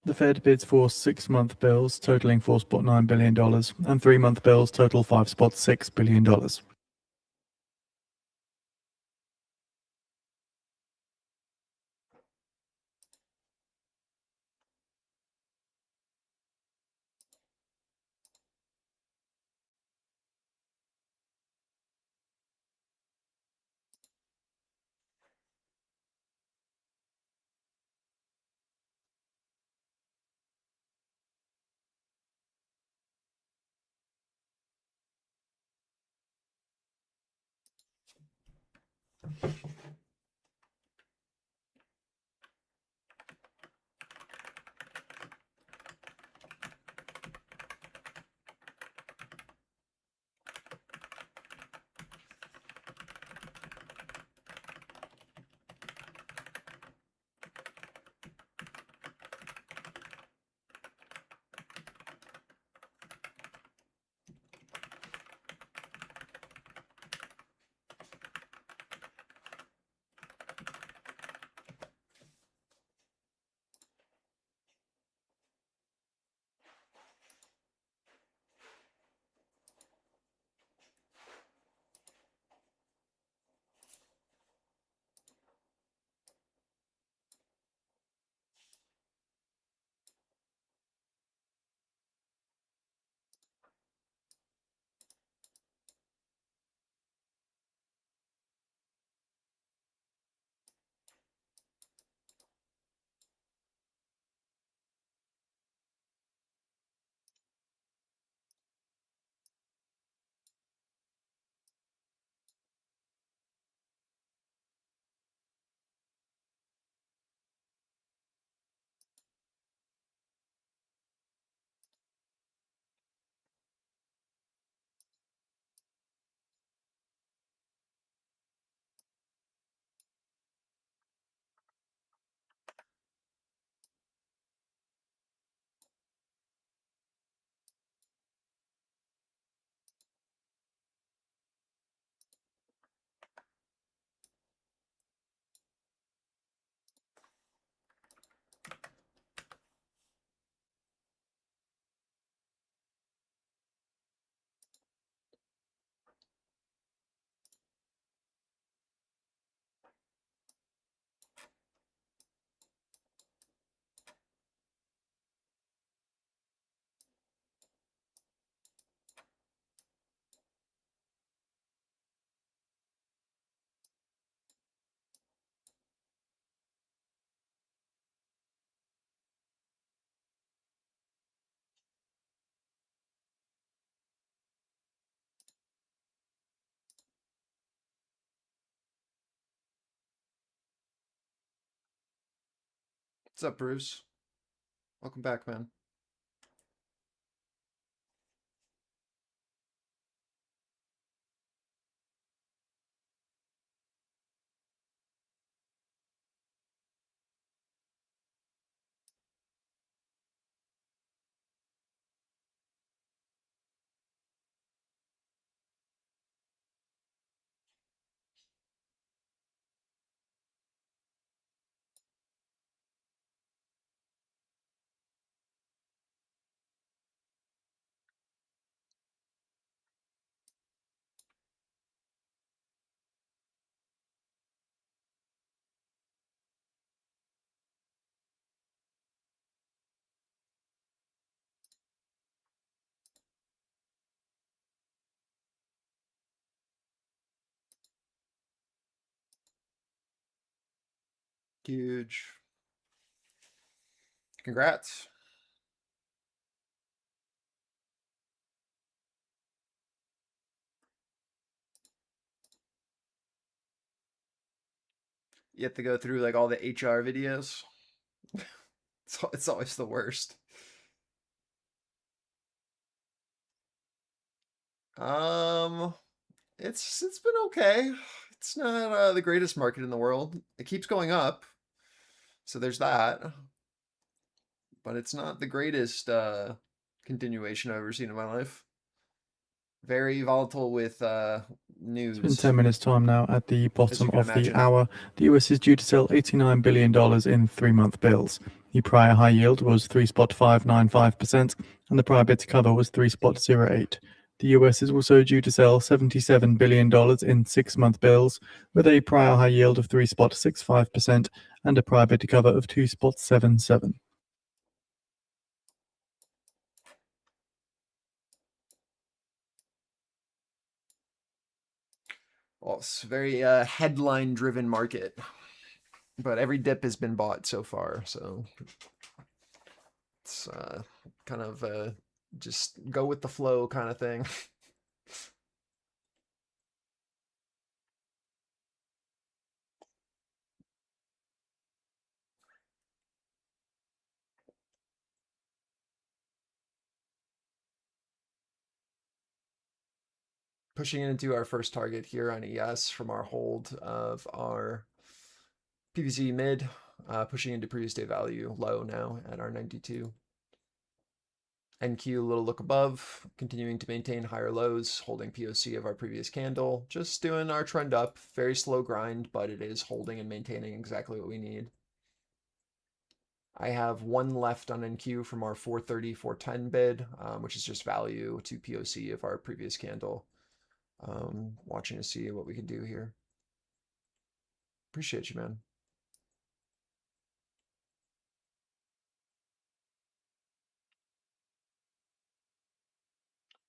The Fed bids for 6-month bills totaling $4.9 billion and 3-month bills total $5.6 billion. What's up, Bruce? Welcome back, man. Huge. Congrats. You have to go through like all the HR videos. It's always the worst. Um, it's been okay. It's not the greatest market in the world. It keeps going up, so there's that. But it's not the greatest continuation I've ever seen in my life. Very volatile with It's been news, 10 minutes time now. At the as you bottom can of the imagine. hour, the US is due to sell $89 billion in 3-month bills. The prior high yield was 3.595%, and the prior bid to cover was 3.08. The US is also due to sell $77 billion in 6-month bills, with a prior high yield of 3.65% and a prior bid to cover of 2.77. Well, it's a very headline-driven market, but every dip has been bought so far, so it's kind of just go with the flow kind of thing. Pushing into our first target here on ES from our hold of our PVC mid, pushing into previous day value low now at our 92. NQ a little look above, continuing to maintain higher lows, holding POC of our previous candle, just doing our trend up, very slow grind, but it is holding and maintaining exactly what we need. I have one left on NQ from our 430, 410 bid, which is just value to POC of our previous candle. Watching to see what we can do here. Appreciate you, man.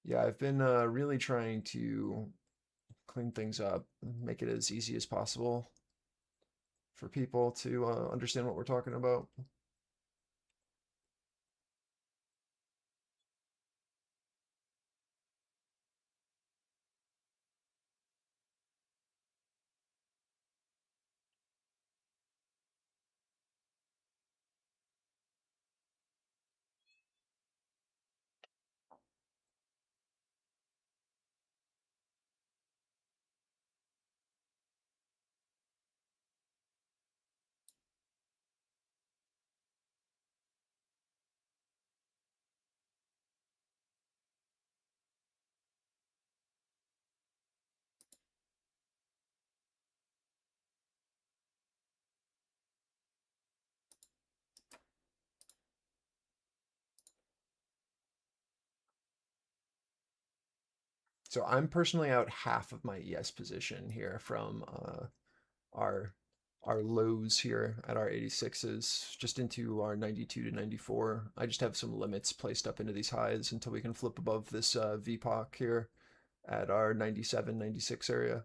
Yeah, I've been really trying to clean things up, make it as easy as possible for people to understand what we're talking about. So I'm personally out half of my ES position here from our our lows here at our 86s just into our 92 to 94. I just have some limits placed up into these highs until we can flip above this VPOC here at our 97, 96 area.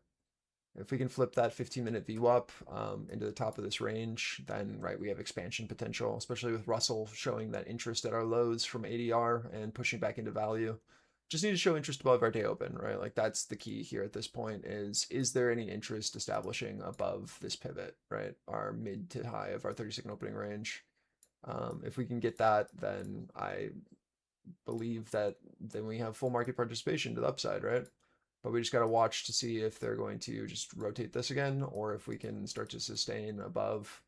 If we can flip that 15-minute VWAP into the top of this range, then right, we have expansion potential, especially with Russell showing that interest at our lows from ADR and pushing back into value. Just need to show interest above our day open, right? Like that's the key here at this point is there any interest establishing above this pivot, right? Our mid to high of our 30-second opening range. If we can get that, then I believe that then we have full market participation to the upside, right? But we just got to watch to see if they're going to just rotate this again or if we can start to sustain above.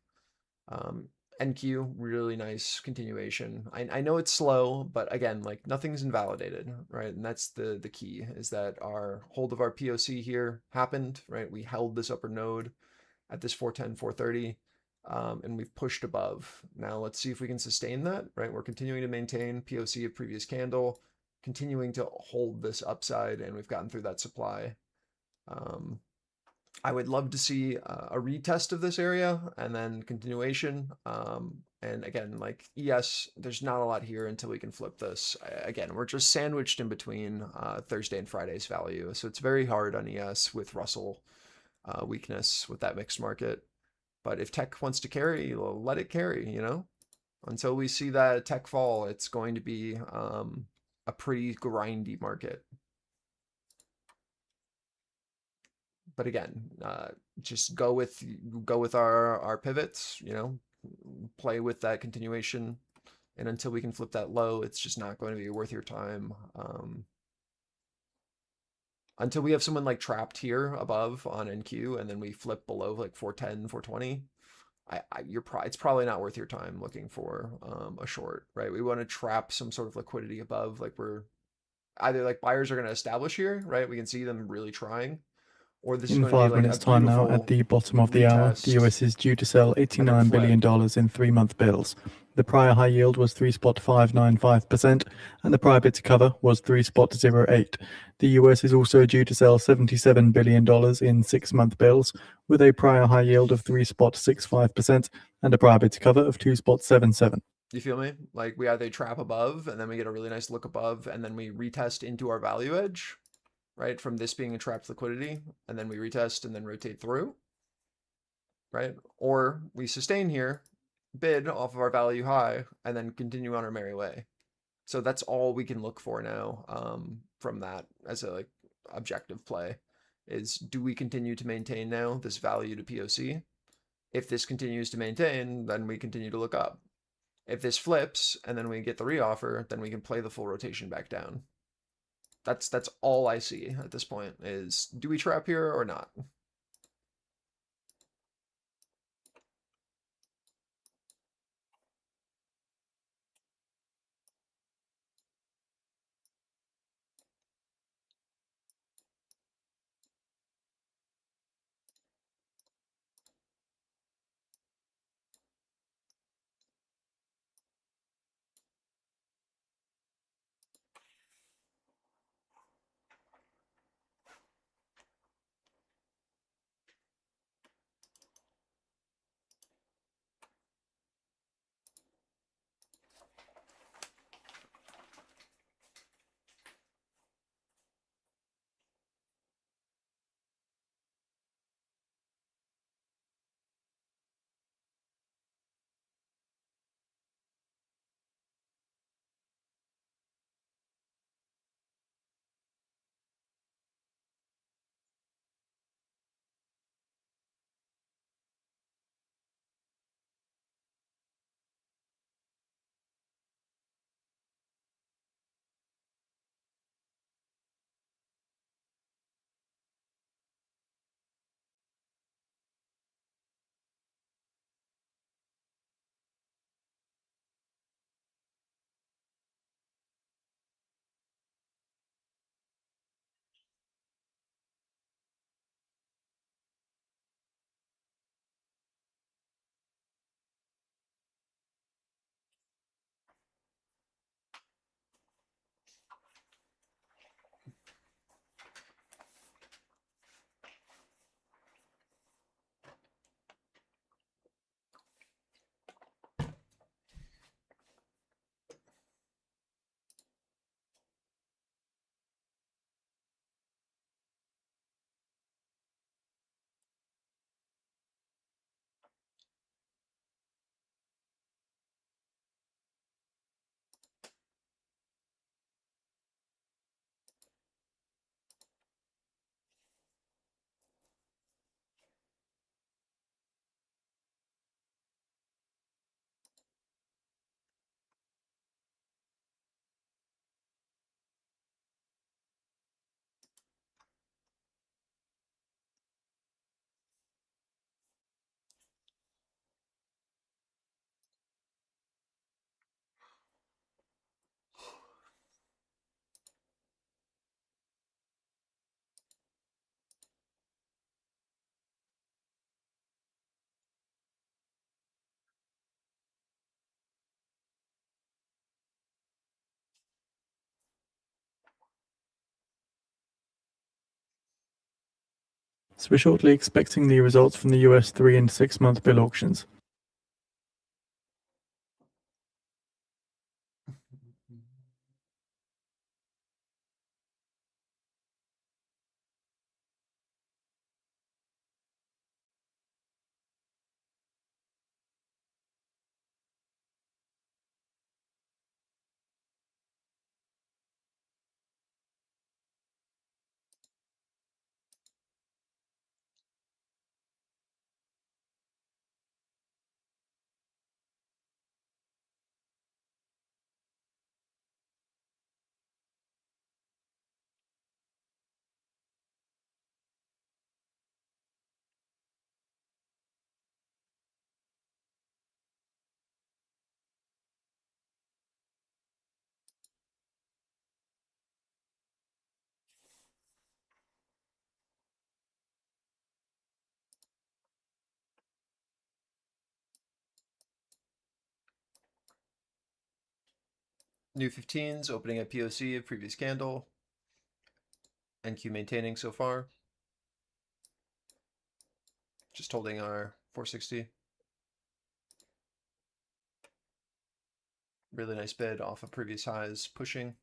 NQ, really nice continuation. I know it's slow, but again, like nothing's invalidated, right? And that's the key is that our hold of our POC here happened, right? We held this upper node at this 410, 430, and we've pushed above. Now let's see if we can sustain that, right? We're continuing to maintain POC of previous candle, continuing to hold this upside, and we've gotten through that supply. I would love to see a retest of this area and then continuation. And again, like ES, there's not a lot here until we can flip this. Again, we're just sandwiched in between Thursday and Friday's value. So it's very hard on ES with Russell weakness with that mixed market. But if tech wants to carry, let it carry, until we see that tech fall, it's going to be a pretty grindy market. But again, just go with our pivots, play with that continuation, and until we can flip that low, it's just not going to be worth your time. Until we have someone like trapped here above on NQ, and then we flip below like 410, 420. It's probably not worth your time looking for a short, right? We want to trap some sort of liquidity above, like we're either like buyers are going to establish here, right? We can see them really trying, or this is In going to be 5 like minutes a time now, beautiful at the bottom of the hour, the retest, US is due to sell and then $89 flip. billion in 3-month bills. The prior high yield was 3.595%, and the prior bid to cover was 3.08. The US is also due to sell $77 billion in 6-month bills, with a prior high yield of 3.65% and a prior bid to cover of 2.77. You feel me? Like we either trap above, and then we get a really nice look above, and then we retest into our value edge, right? From this being a trapped liquidity, and then we retest and then rotate through, right? Or we sustain here, bid off of our value high, and then continue on our merry way. So that's all we can look for now from that as a objective play is, do we continue to maintain now this value to POC? If this continues to maintain, then we continue to look up. If this flips and then we get the reoffer, then we can play the full rotation back down. That's all I see at this point is, do we trap here or not? So we're shortly expecting the results from the US 3 and 6-month bill auctions. New 15s opening at POC of previous candle. NQ maintaining so far. Just holding our 460. Really nice bid off of previous highs, pushing.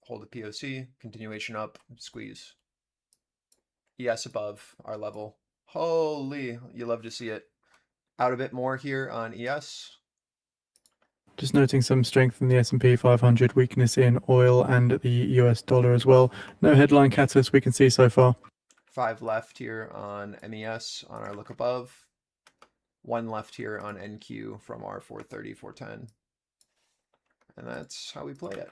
Hold the POC, continuation up, squeeze. ES above our level. Holy, you love to see it. Out a bit more here on ES. Just noting some strength in the S&P 500, weakness in oil and the US dollar as well. No headline catalyst we can see so far. 5 left here on MES on our look above. 1 left here on NQ from our 430, 410. And that's how we play it.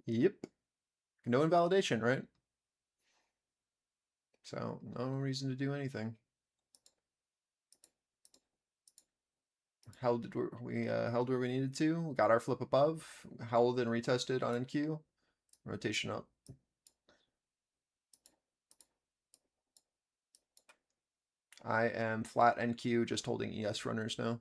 Yep. No invalidation, right? So no reason to do anything. Held we held where we needed to. Got our flip above. Held and retested on NQ. Rotation up. I am flat NQ, just holding ES runners now.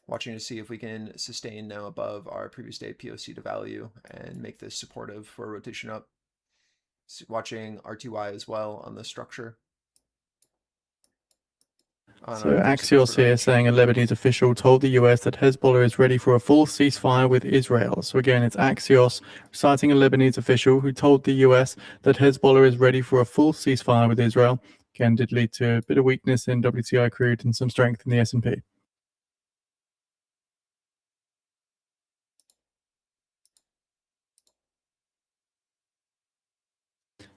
Watching to see if we can sustain now above our previous day POC to value and make this supportive for rotation up. Watching RTY as well on the structure. So Axios here saying a Lebanese official told the US that Hezbollah is ready for a full ceasefire with Israel. So again, it's Axios citing a Lebanese official who told the US that Hezbollah is ready for a full ceasefire with Israel. Again, did lead to a bit of weakness in WTI crude and some strength in the S&P.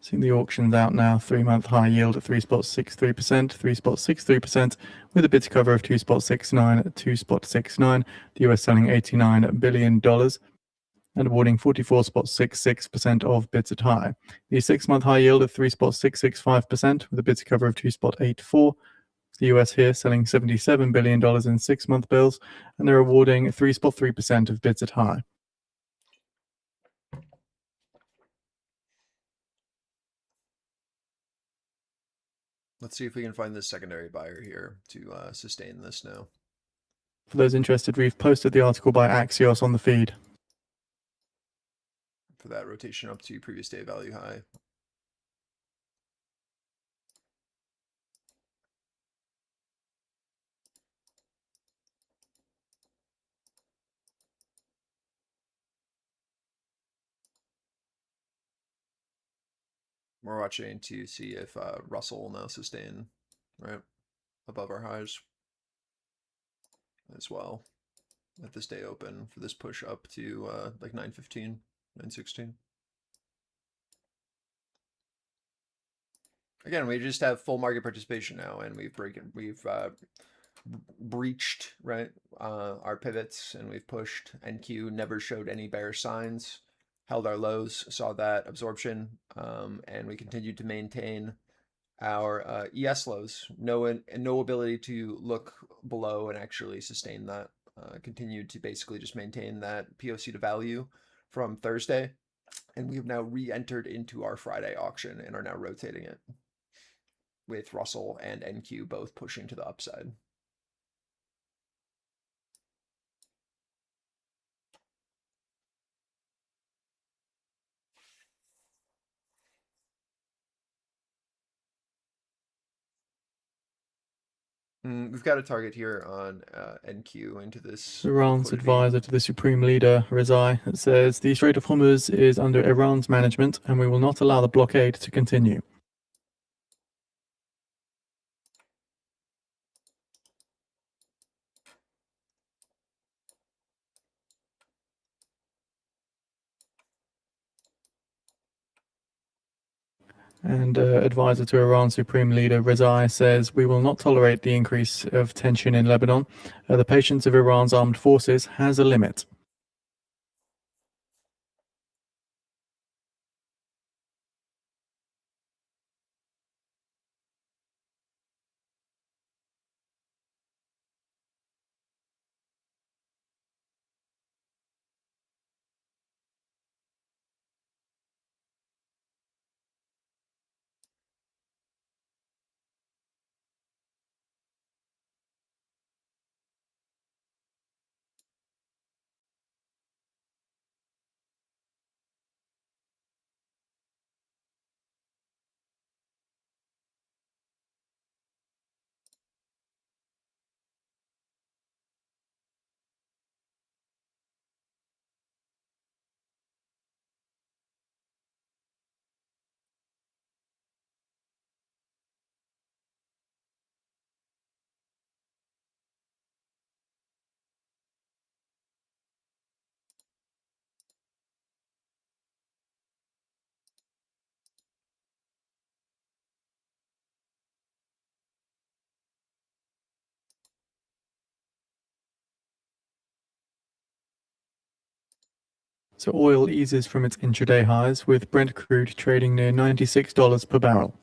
Seeing the auctions out now, 3-month high yield at 3.63%, 3.63% with a bid to cover of 2.69 at 2.69. The US selling $89 billion and awarding 44.66% of bids at high. The 6-month high yield at 3.665% with a bid to cover of 2.84. The US here selling $77 billion in 6-month bills, and they're awarding 3.3% of bids at high. Let's see if we can find this secondary buyer here to sustain this now. For those interested, we've posted the article by Axios on the feed. For that rotation up to previous day value high. We're watching to see if Russell will now sustain, right, above our highs as well at this day open for this push up to like 915, 916. Again, we just have full market participation now, and we've breached, right, our pivots, and we've pushed. NQ never showed any bearish signs. Held our lows, saw that absorption, and we continued to maintain our ES lows. No ability to look below and actually sustain that. Continued to basically just maintain that POC to value from Thursday, and we have now re-entered into our Friday auction and are now rotating it with Russell and NQ both pushing to the upside. We've got a target here on NQ into this. Iran's advisor to the Supreme Leader, Rezai, says the Strait of Hormuz is under Iran's management and we will not allow the blockade to continue. And advisor to Iran Supreme Leader Rezai says, we will not tolerate the increase of tension in Lebanon. The patience of Iran's armed forces has a limit. So oil eases from its intraday highs, with Brent crude trading near $96 per barrel.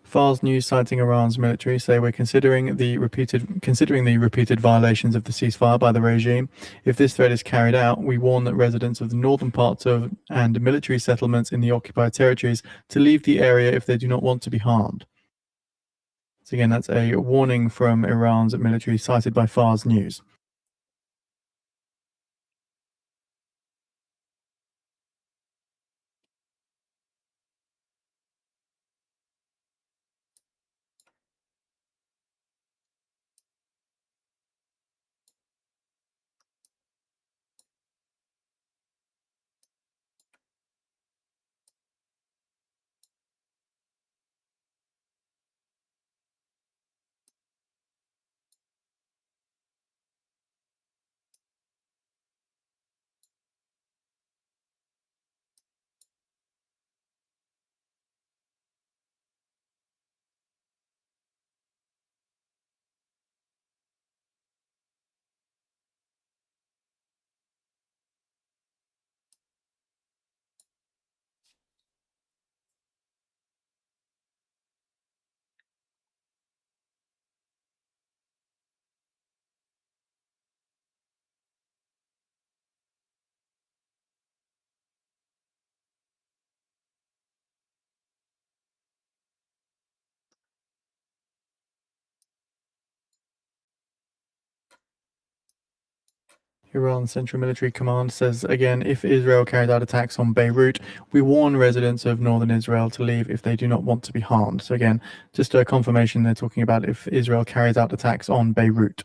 Fars news citing Iran's military say we're considering the repeated violations of the ceasefire by the regime. If this threat is carried out, we warn that residents of the northern parts of and military settlements in the occupied territories to leave the area if they do not want to be harmed. So again, that's a warning from Iran's military cited by Fars News. Iran's Central Military Command says again, if Israel carries out attacks on Beirut, we warn residents of northern Israel to leave if they do not want to be harmed. So again, just a confirmation they're talking about if Israel carries out attacks on Beirut.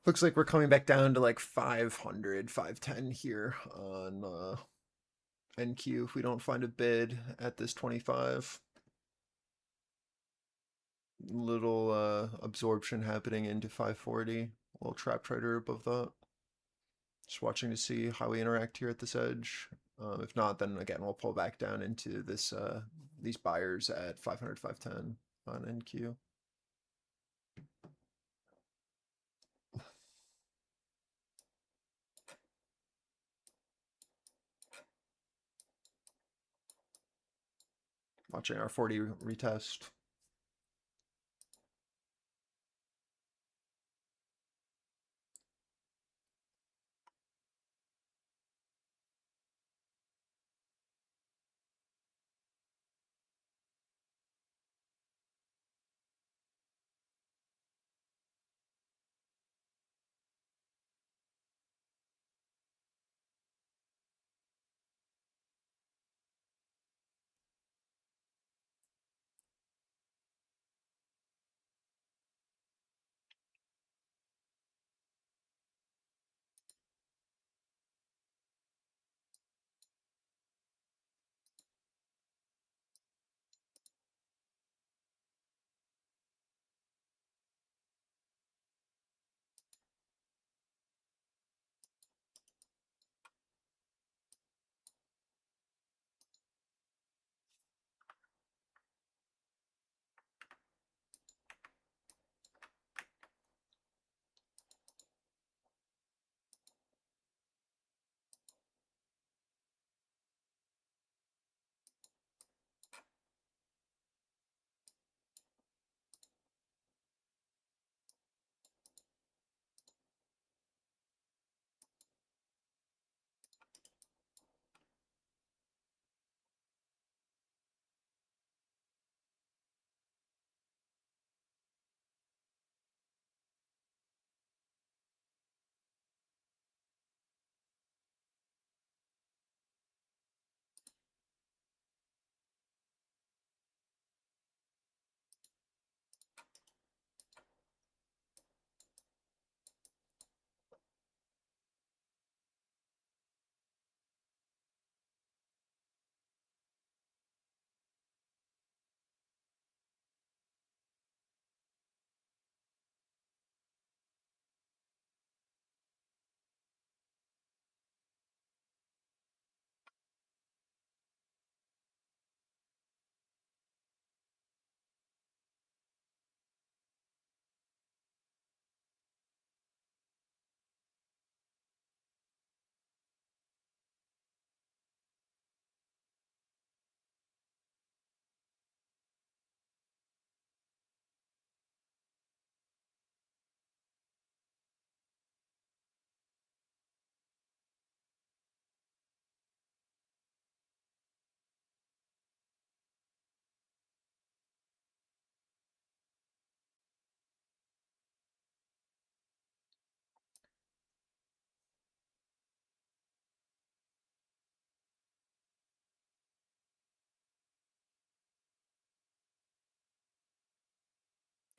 Looks like we're coming back down to like 500, 510 here on NQ if we don't find a bid at this 25. Little absorption happening into 540. A little trap trader above that. Just watching to see how we interact here at this edge. If not, then again we'll pull back down into this these buyers at 500, 510 on NQ. Watching our 40 retest.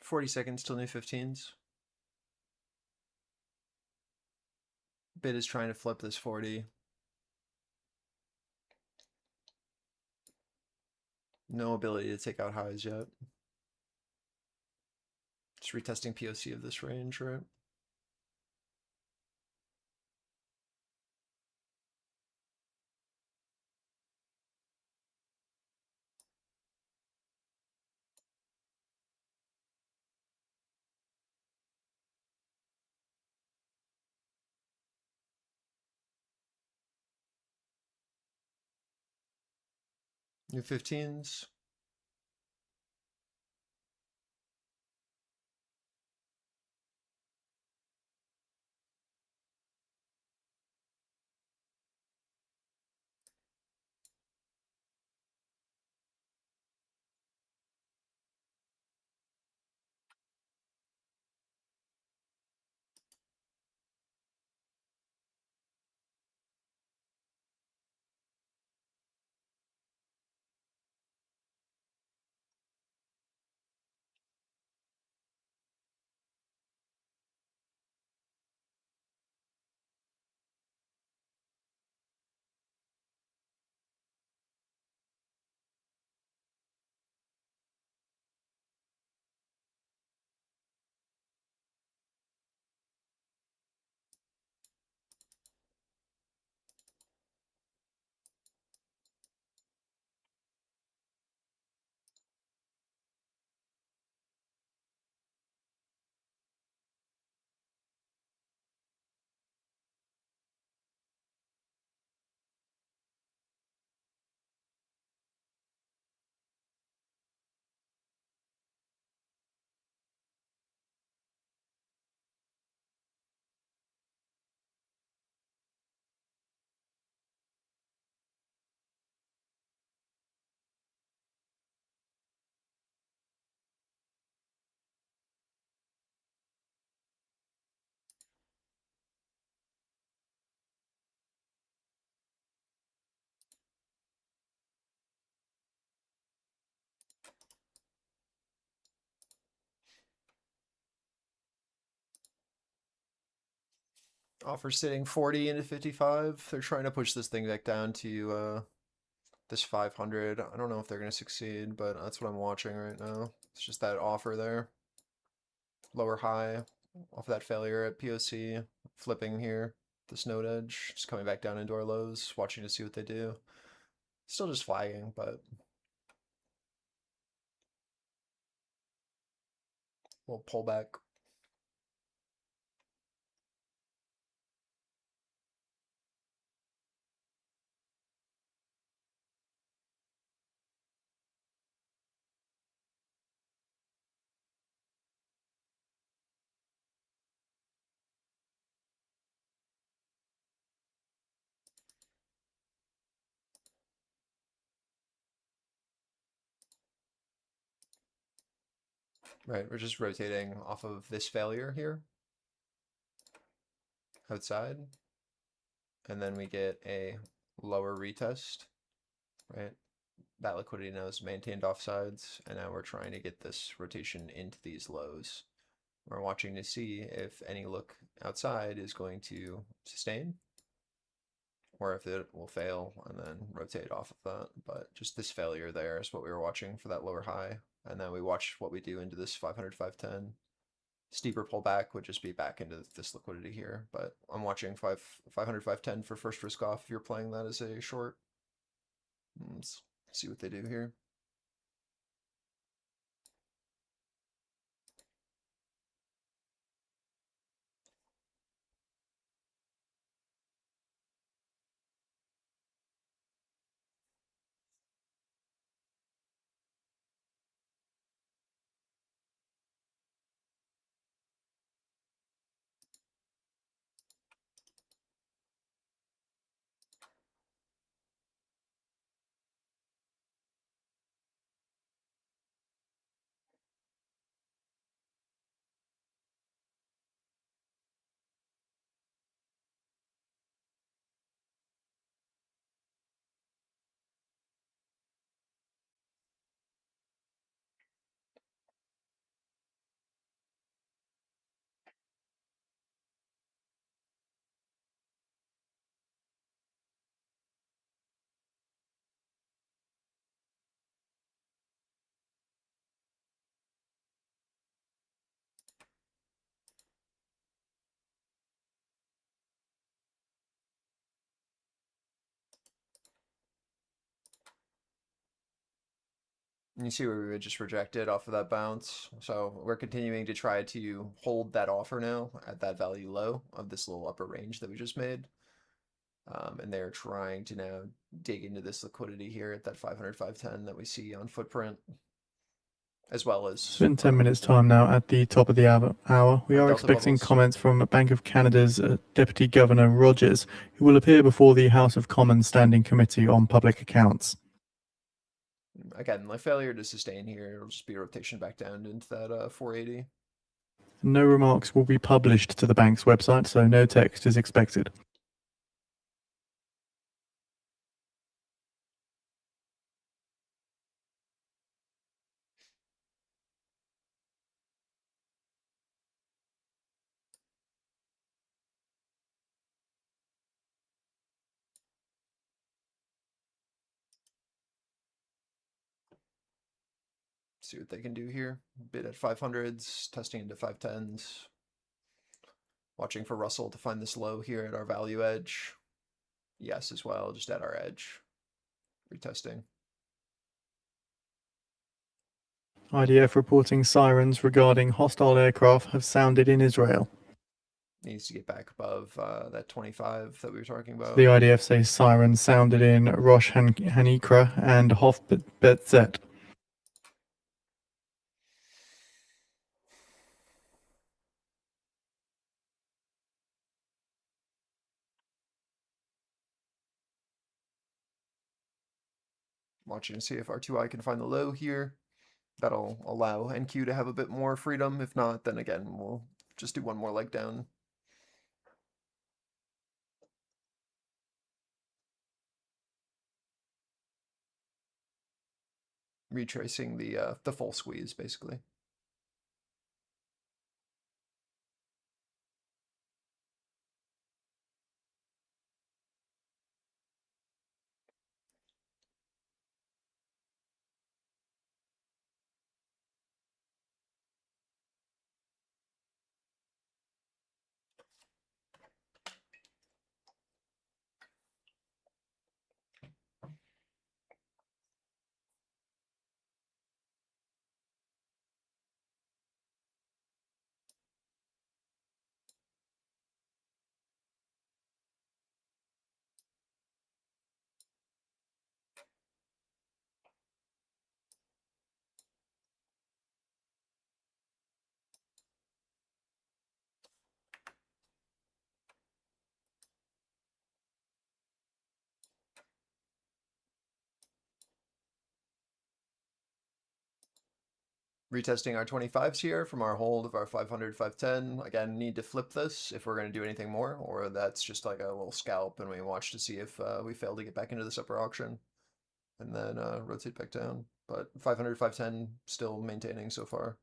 $40 till new 15s. Bid is trying to flip this 40. No ability to take out highs yet. Just retesting POC of this range, right? New 15s. Offer sitting 40 into 55. They're trying to push this thing back down to this 500. I don't know if they're going to succeed, but that's what I'm watching right now. It's just that offer there. Lower high off that failure at POC. Flipping here. This node edge. Just coming back down into our lows. Watching to see what they do. Still just flagging, but we'll pull back. Right, we're just rotating off of this failure here. Outside. And then we get a lower retest, right? That liquidity now is maintained offsides, and now we're trying to get this rotation into these lows. We're watching to see if any look outside is going to sustain, or if it will fail and then rotate off of that. But just this failure there is what we were watching for that lower high. And then we watch what we do into this 500, 510. Steeper pullback would just be back into this liquidity here. But I'm watching 500, 510 for first risk off if you're playing that as a short. Let's see what they do here. And you see where we would just reject it off of that bounce. So we're continuing to try to hold that offer now at that value low of this little upper range that we just made. And they're trying to now dig into this liquidity here at that 500, 510 that we see on footprint, as well as... It's been 10 minutes time now at the top of the hour. We are Delta expecting bubbles. comments from Bank of Canada's Deputy Governor Rogers, who will appear before the House of Commons Standing Committee on Public Accounts. Again, my failure to sustain here, it'll just be a rotation back down into that 480. No remarks will be published to the bank's website, so no text is expected. See what they can do here. Bid at 500s, testing into 510s. Watching for Russell to find this low here at our value edge. Yes, as well, just at our edge. Retesting. IDF reporting sirens regarding hostile aircraft have sounded in Israel. Needs to get back above that 25 that we were talking about. The IDF say sirens sounded in Rosh Hanikra and Hof Betzet. Watching to see if RTY can find the low here. That'll allow NQ to have a bit more freedom. If not, then again, we'll just do one more leg down. Retracing the full squeeze, basically. Retesting our 25s here from our hold of our 500, 510. Again, need to flip this if we're going to do anything more, or that's just like a little scalp and we watch to see if we fail to get back into this upper auction and then rotate back down. But 500, 510 still maintaining so far.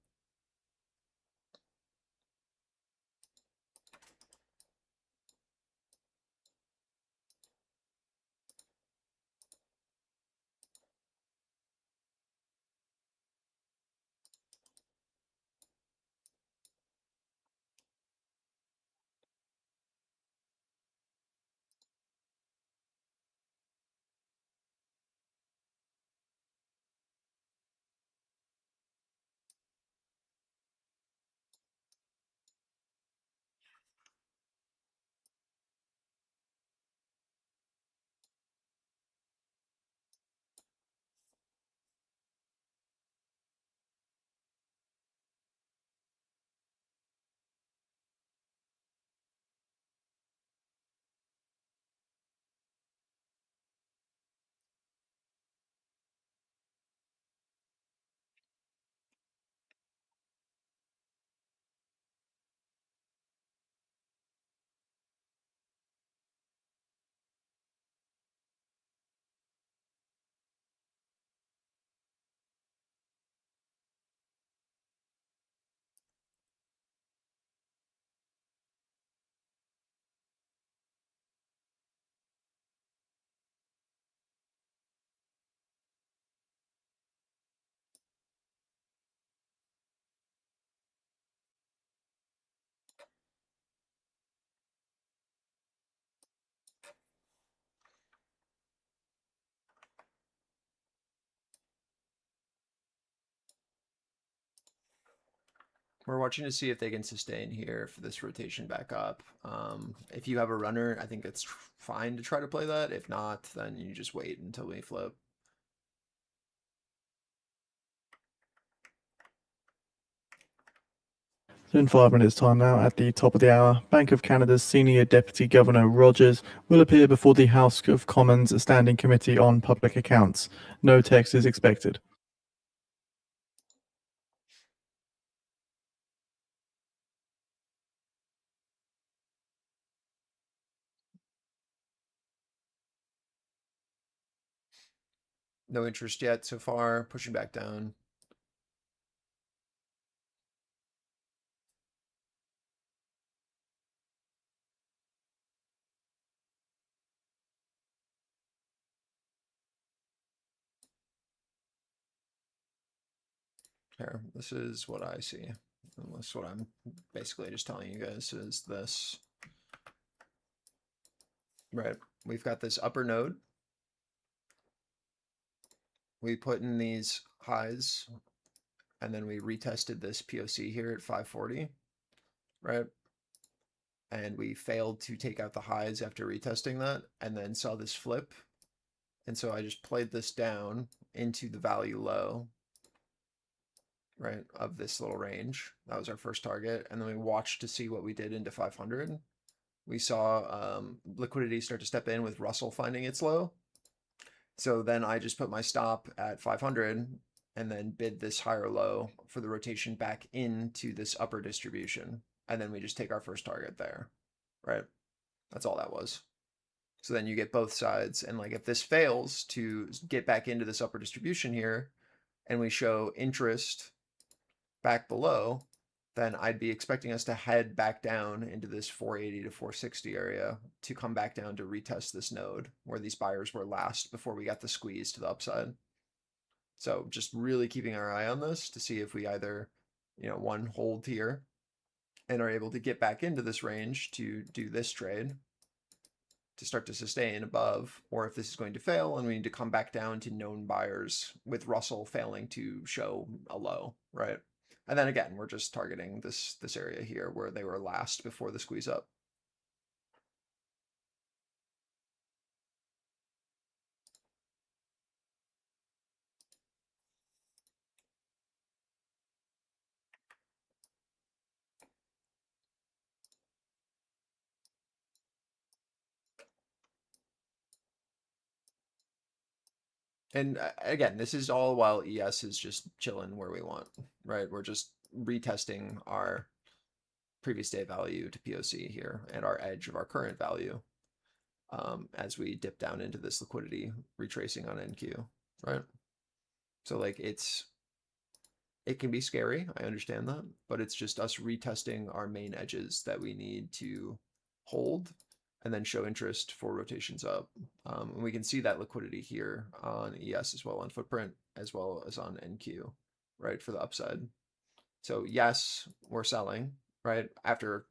We're watching to see if they can sustain here for this rotation back up. If you have a runner, I think it's fine to try to play that. If not, then you just wait until we flip. So in 5 minutes' time now, at the top of the hour, Bank of Canada's Senior Deputy Governor Rogers will appear before the House of Commons Standing Committee on Public Accounts. No text is expected. No interest yet so far, pushing back down. Here, this is what I see. This is what I'm basically just telling you guys is this. Right, we've got this upper node. We put in these highs, and then we retested this POC here at 540, right? And we failed to take out the highs after retesting that, and then saw this flip. And so I just played this down into the value low, right, of this little range. That was our first target. And then we watched to see what we did into 500. We saw liquidity start to step in with Russell finding its low. So then I just put my stop at 500 and then bid this higher low for the rotation back into this upper distribution. And then we just take our first target there, right? That's all that was. So then you get both sides. And like if this fails to get back into this upper distribution here and we show interest back below, then I'd be expecting us to head back down into this 480 to 460 area to come back down to retest this node where these buyers were last before we got the squeeze to the upside. So just really keeping our eye on this to see if we either, one, hold here and are able to get back into this range to do this trade to start to sustain above, or if this is going to fail and we need to come back down to known buyers with Russell failing to show a low, right? And then again, we're just targeting this area here where they were last before the squeeze up. And again, this is all while ES is just chilling where we want, right? We're just retesting our previous day value to POC here and our edge of our current value as we dip down into this liquidity retracing on NQ, right? So like it can be scary, I understand that, but it's just us retesting our main edges that we need to hold and then show interest for rotations up. And we can see that liquidity here on ES as well on footprint as well as on NQ, right, for the upside. So yes, we're selling, right, after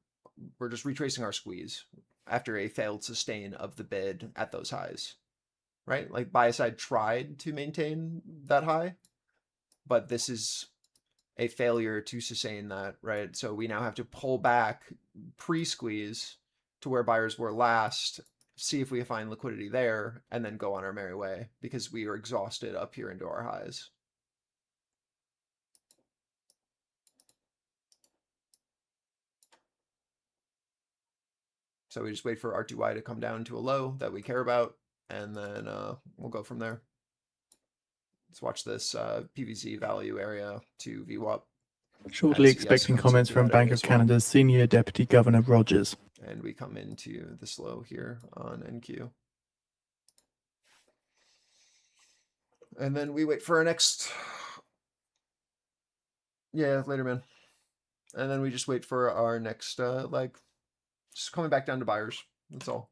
we're just retracing our squeeze after a failed sustain of the bid at those highs, right? Like buy side tried to maintain that high, but this is a failure to sustain that, right? So we now have to pull back pre-squeeze to where buyers were last, see if we find liquidity there, and then go on our merry way because we are exhausted up here into our highs. So we just wait for RTY to come down to a low that we care about, and then we'll go from there. Let's watch this PVZ value area to VWAP. Shortly As ES expecting comes comments into from that Bank area of as well. Canada's Senior Deputy Governor Rogers. And we come into this low here on NQ. And then we wait for our next, yeah, later, man. And then we just wait for our next leg. Just coming back down to buyers. That's all.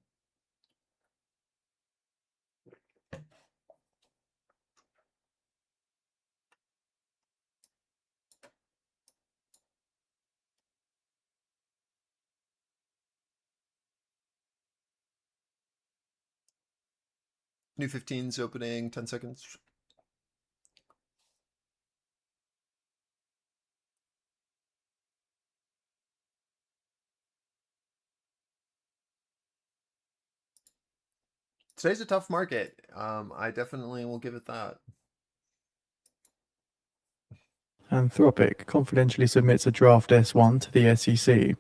New 15's opening, 10 seconds. Today's a tough market. I definitely will give it that. Anthropic confidentially submits a draft S1 to the SEC.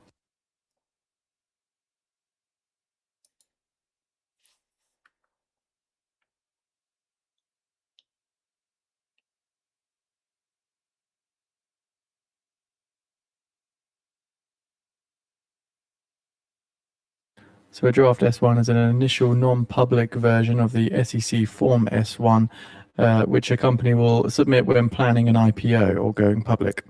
So a draft S1 is an initial non-public version of the SEC Form S1, which a company will submit when planning an IPO or going public.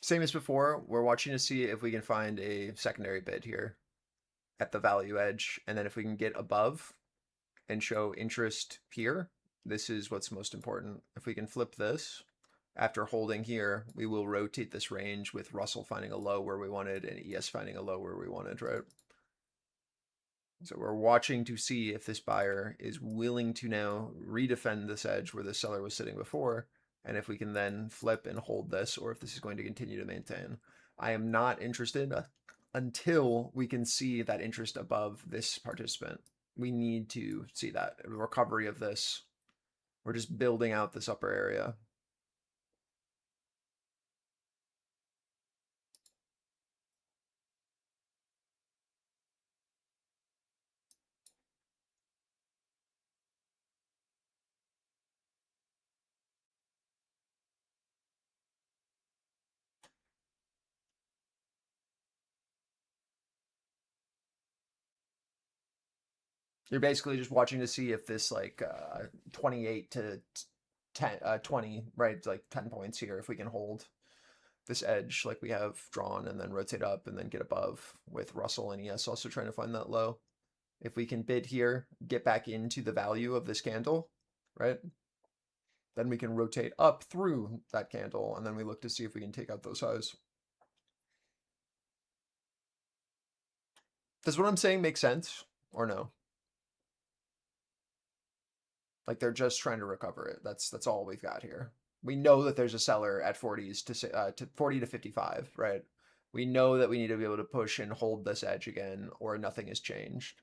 Same as before, we're watching to see if we can find a secondary bid here at the value edge. And then if we can get above and show interest here, this is what's most important. If we can flip this, after holding here, we will rotate this range with Russell finding a low where we wanted and ES finding a low where we wanted, right? So we're watching to see if this buyer is willing to now redefend this edge where the seller was sitting before, and if we can then flip and hold this, or if this is going to continue to maintain. I am not interested until we can see that interest above this participant. We need to see that recovery of this. We're just building out this upper area. You're basically just watching to see if this like 28 to 10, 20, right? Like 10 points here, if we can hold this edge like we have drawn and then rotate up and then get above with Russell and ES also trying to find that low. If we can bid here, get back into the value of this candle, right? Then we can rotate up through that candle and then we look to see if we can take out those highs. Does what I'm saying make sense or no? Like they're just trying to recover it. That's all we've got here. We know that there's a seller at 40s to 40 to 55, right? We know that we need to be able to push and hold this edge again, or nothing has changed.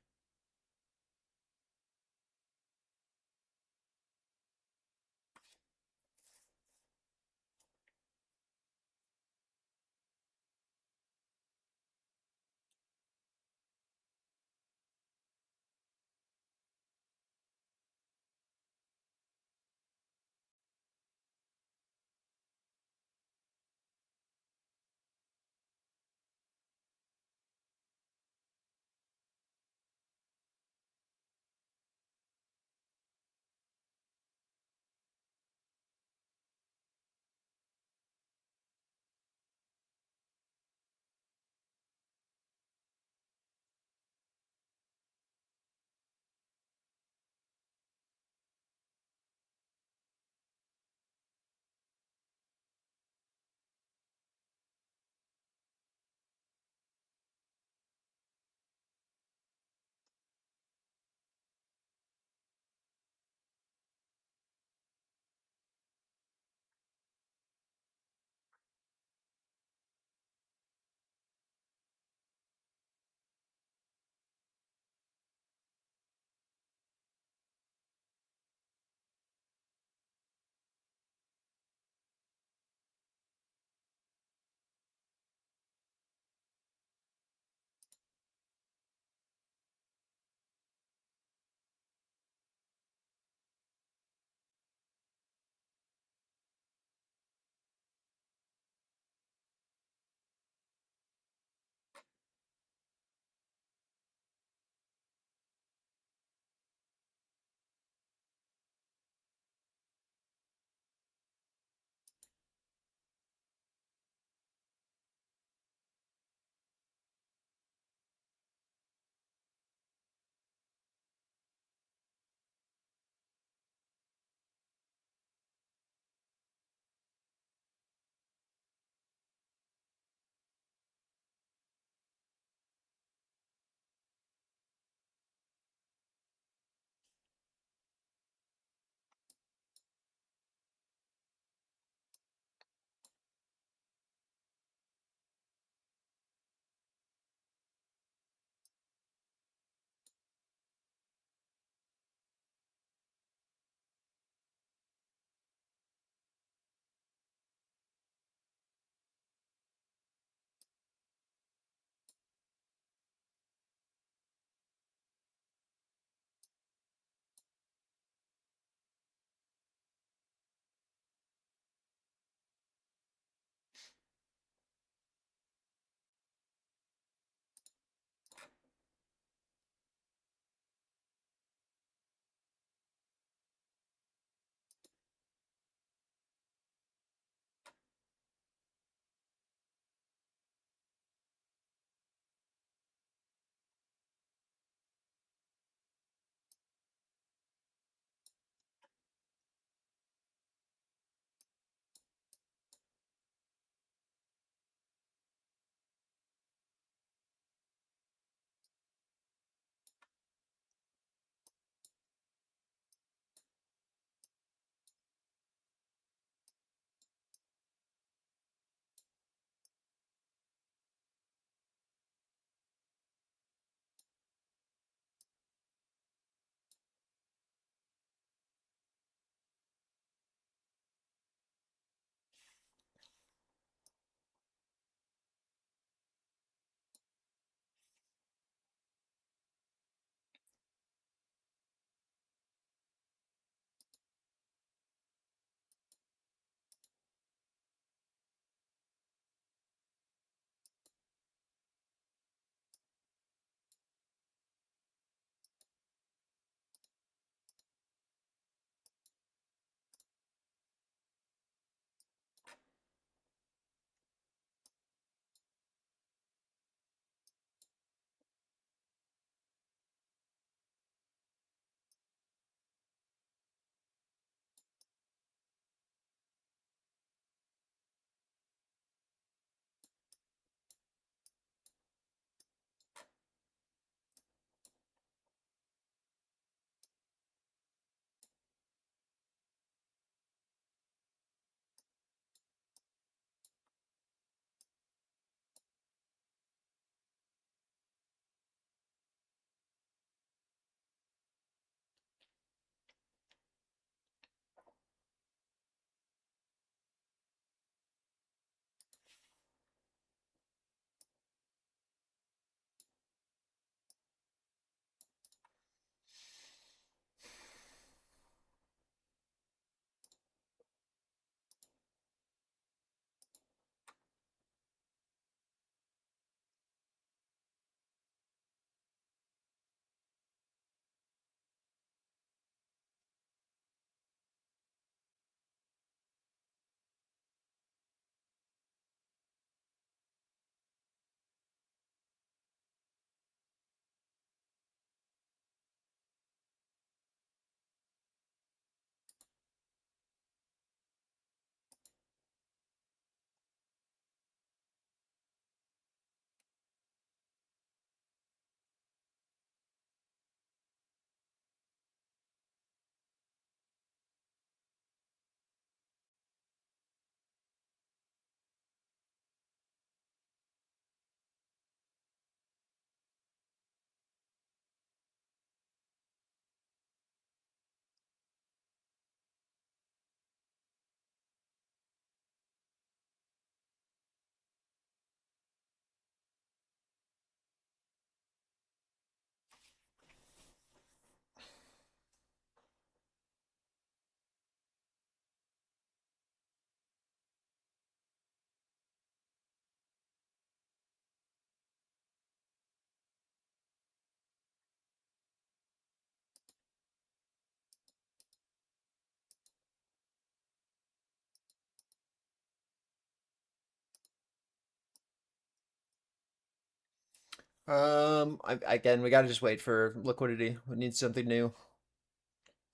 Again, we gotta just wait for liquidity. We need something new.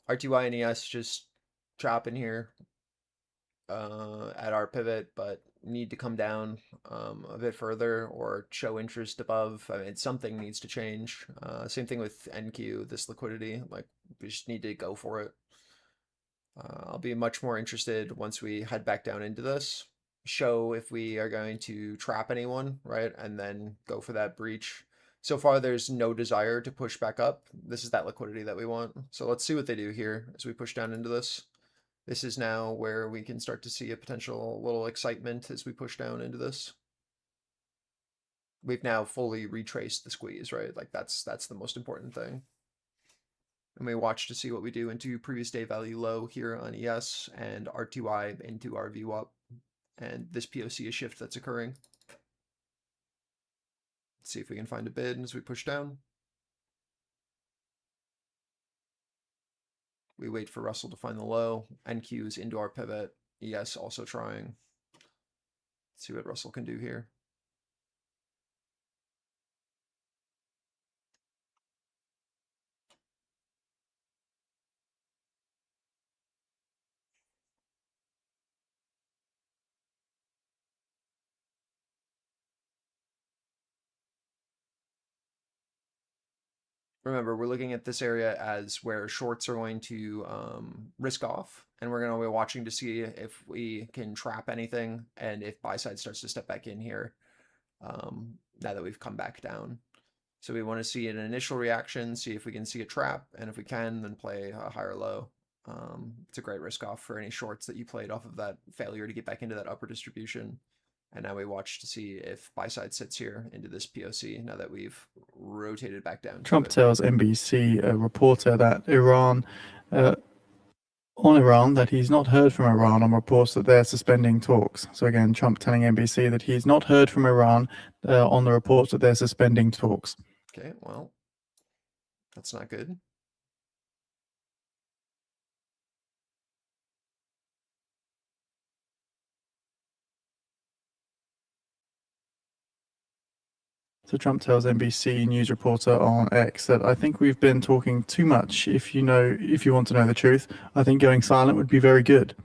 RTY and ES just chopping here at our pivot, but need to come down a bit further or show interest above. I mean, something needs to change. Same thing with NQ, this liquidity. Like, we just need to go for it. I'll be much more interested once we head back down into this. Show if we are going to trap anyone, right? And then go for that breach. So far, there's no desire to push back up. This is that liquidity that we want. So let's see what they do here as we push down into this. This is now where we can start to see a potential little excitement as we push down into this. We've now fully retraced the squeeze, right? Like that's the most important thing. And we watch to see what we do into previous day value low here on ES and RTY into our VWAP. And this POC is shift that's occurring. Let's see if we can find a bid as we push down. We wait for Russell to find the low. NQ is into our pivot. ES also trying. Let's see what Russell can do here. Remember, we're looking at this area as where shorts are going to risk off, and we're going to be watching to see if we can trap anything, and if buy side starts to step back in here now that we've come back down. So we want to see an initial reaction, see if we can see a trap, and if we can, then play a higher low. It's a great risk off for any shorts that you played off of that failure to get back into that upper distribution. And now we watch to see if buy side sits here into this POC now that we've rotated back down. Trump tells NBC reporter that on Iran that he's not heard from Iran on reports that they're suspending talks. So again, Trump telling NBC that he's not heard from Iran on the reports that they're suspending talks. Okay, well, that's not good. So Trump tells NBC news reporter on X that I think we've been talking too much. If you want to know the truth, I think going silent would be very good.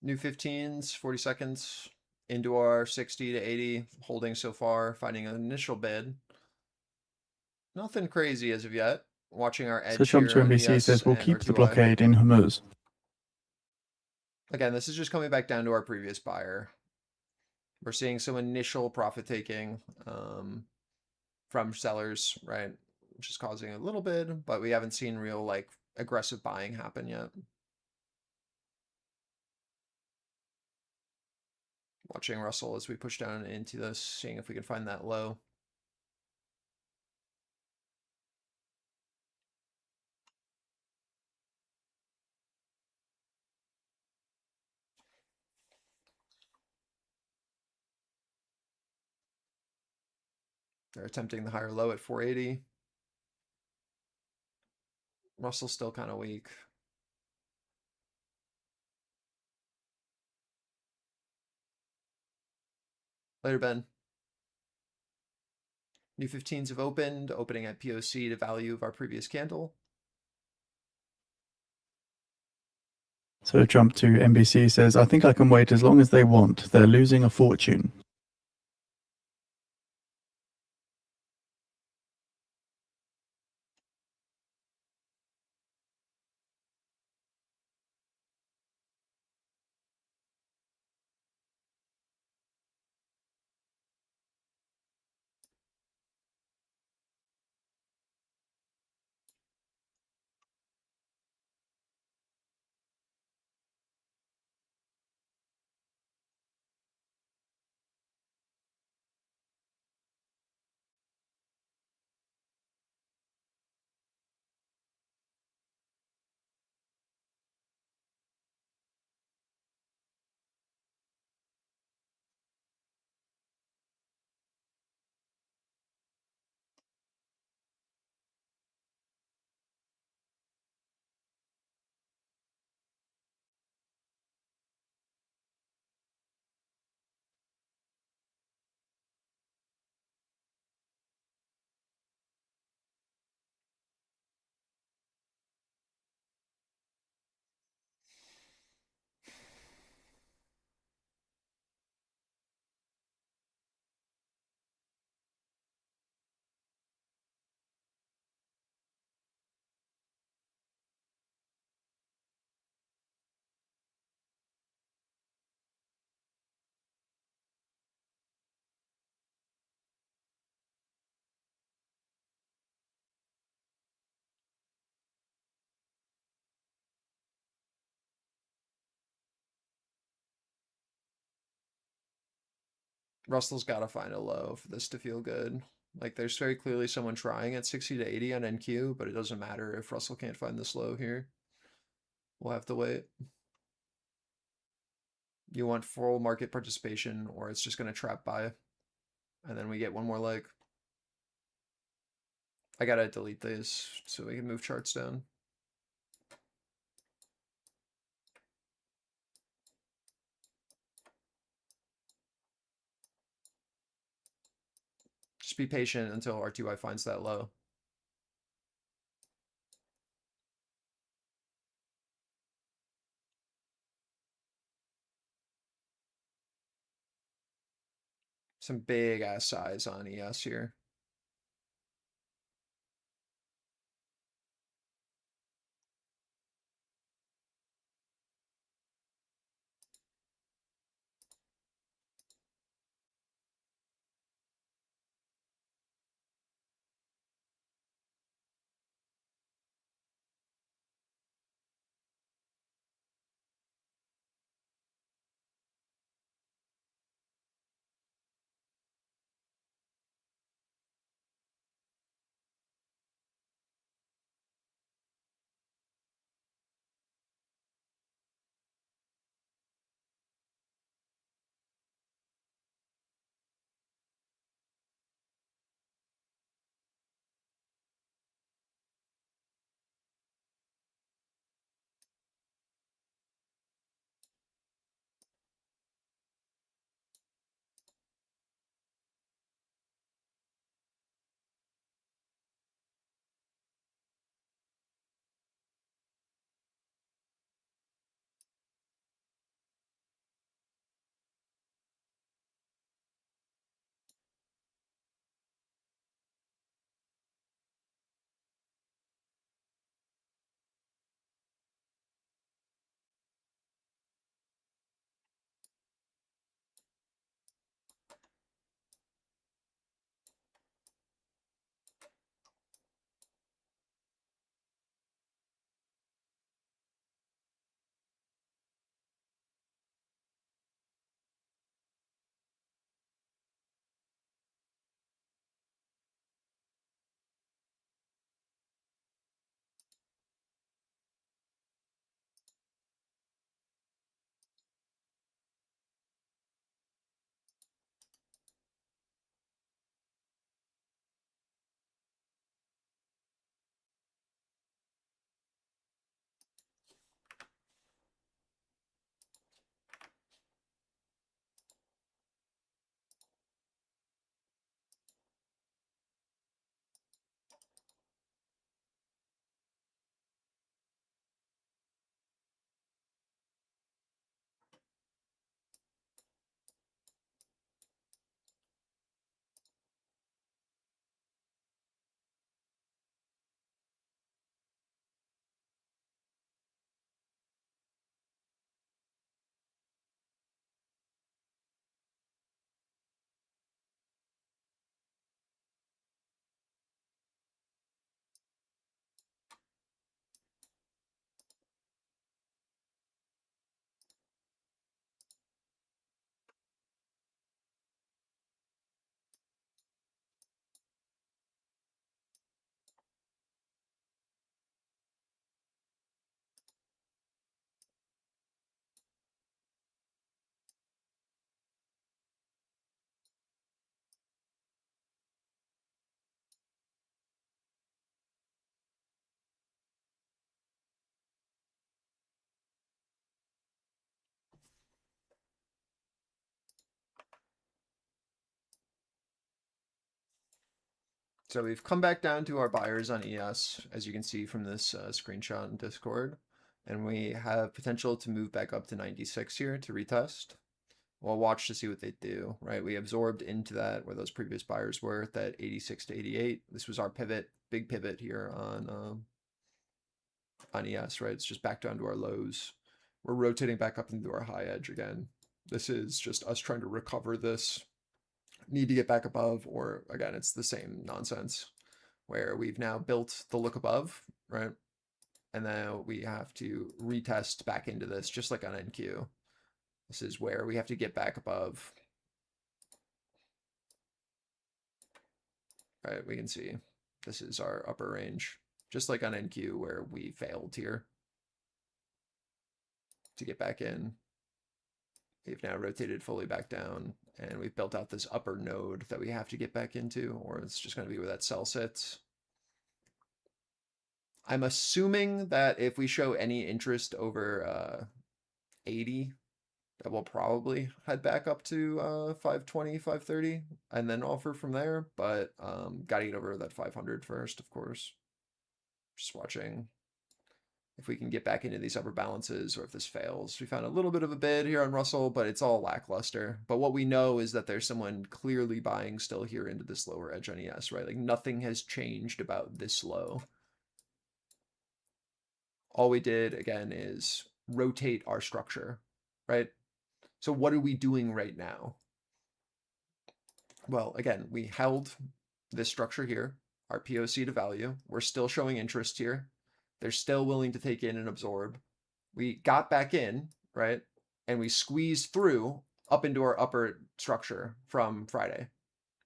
New 15s, 40 seconds into our 60 to 80, holding so far, finding an initial bid. Nothing crazy as of yet. Watching our edge So Trump to here on NBC ES says we'll and keep the RTY. blockade in Hormuz. Again, this is just coming back down to our previous buyer. We're seeing some initial profit taking from sellers, right? Which is causing a little bit, but we haven't seen real like aggressive buying happen yet. Watching Russell as we push down into this, seeing if we can find that low. They're attempting the higher low at 480. Russell's still kind of weak. Later, Ben. New 15s have opened, opening at POC to value of our previous candle. So jump to NBC says, I think I can wait as long as they want. They're losing a fortune. Russell's got to find a low for this to feel good. Like, there's very clearly someone trying at 60 to 80 on NQ, but it doesn't matter if Russell can't find this low here. We'll have to wait. You want full market participation, or it's just going to trap buy. And then we get one more leg. I got to delete these so we can move charts down. Just be patient until RTY finds that low. Some big ass size on ES here. So we've come back down to our buyers on ES, as you can see from this screenshot in Discord. And we have potential to move back up to 96 here to retest. We'll watch to see what they do, right? We absorbed into that where those previous buyers were, that 86 to 88. This was our pivot, big pivot here on ES, right? It's just back down to our lows. We're rotating back up into our high edge again. This is just us trying to recover this. Need to get back above, or again, it's the same nonsense where we've now built the look above, right? And now we have to retest back into this, just like on NQ. This is where we have to get back above. Right, we can see this is our upper range, just like on NQ where we failed here to get back in. We've now rotated fully back down, and we've built out this upper node that we have to get back into, or it's just going to be where that sell sits. I'm assuming that if we show any interest over 80, that we'll probably head back up to 520, 530, and then offer from there. But got to get over that 500 first, of course. Just watching if we can get back into these upper balances, or if this fails. We found a little bit of a bid here on Russell, but it's all lackluster. But what we know is that there's someone clearly buying still here into this lower edge on ES, right? Like nothing has changed about this low. All we did, again, is rotate our structure, right? So what are we doing right now? Well, again, we held this structure here, our POC to value. We're still showing interest here. They're still willing to take in and absorb. We got back in, right? And we squeezed through up into our upper structure from Friday,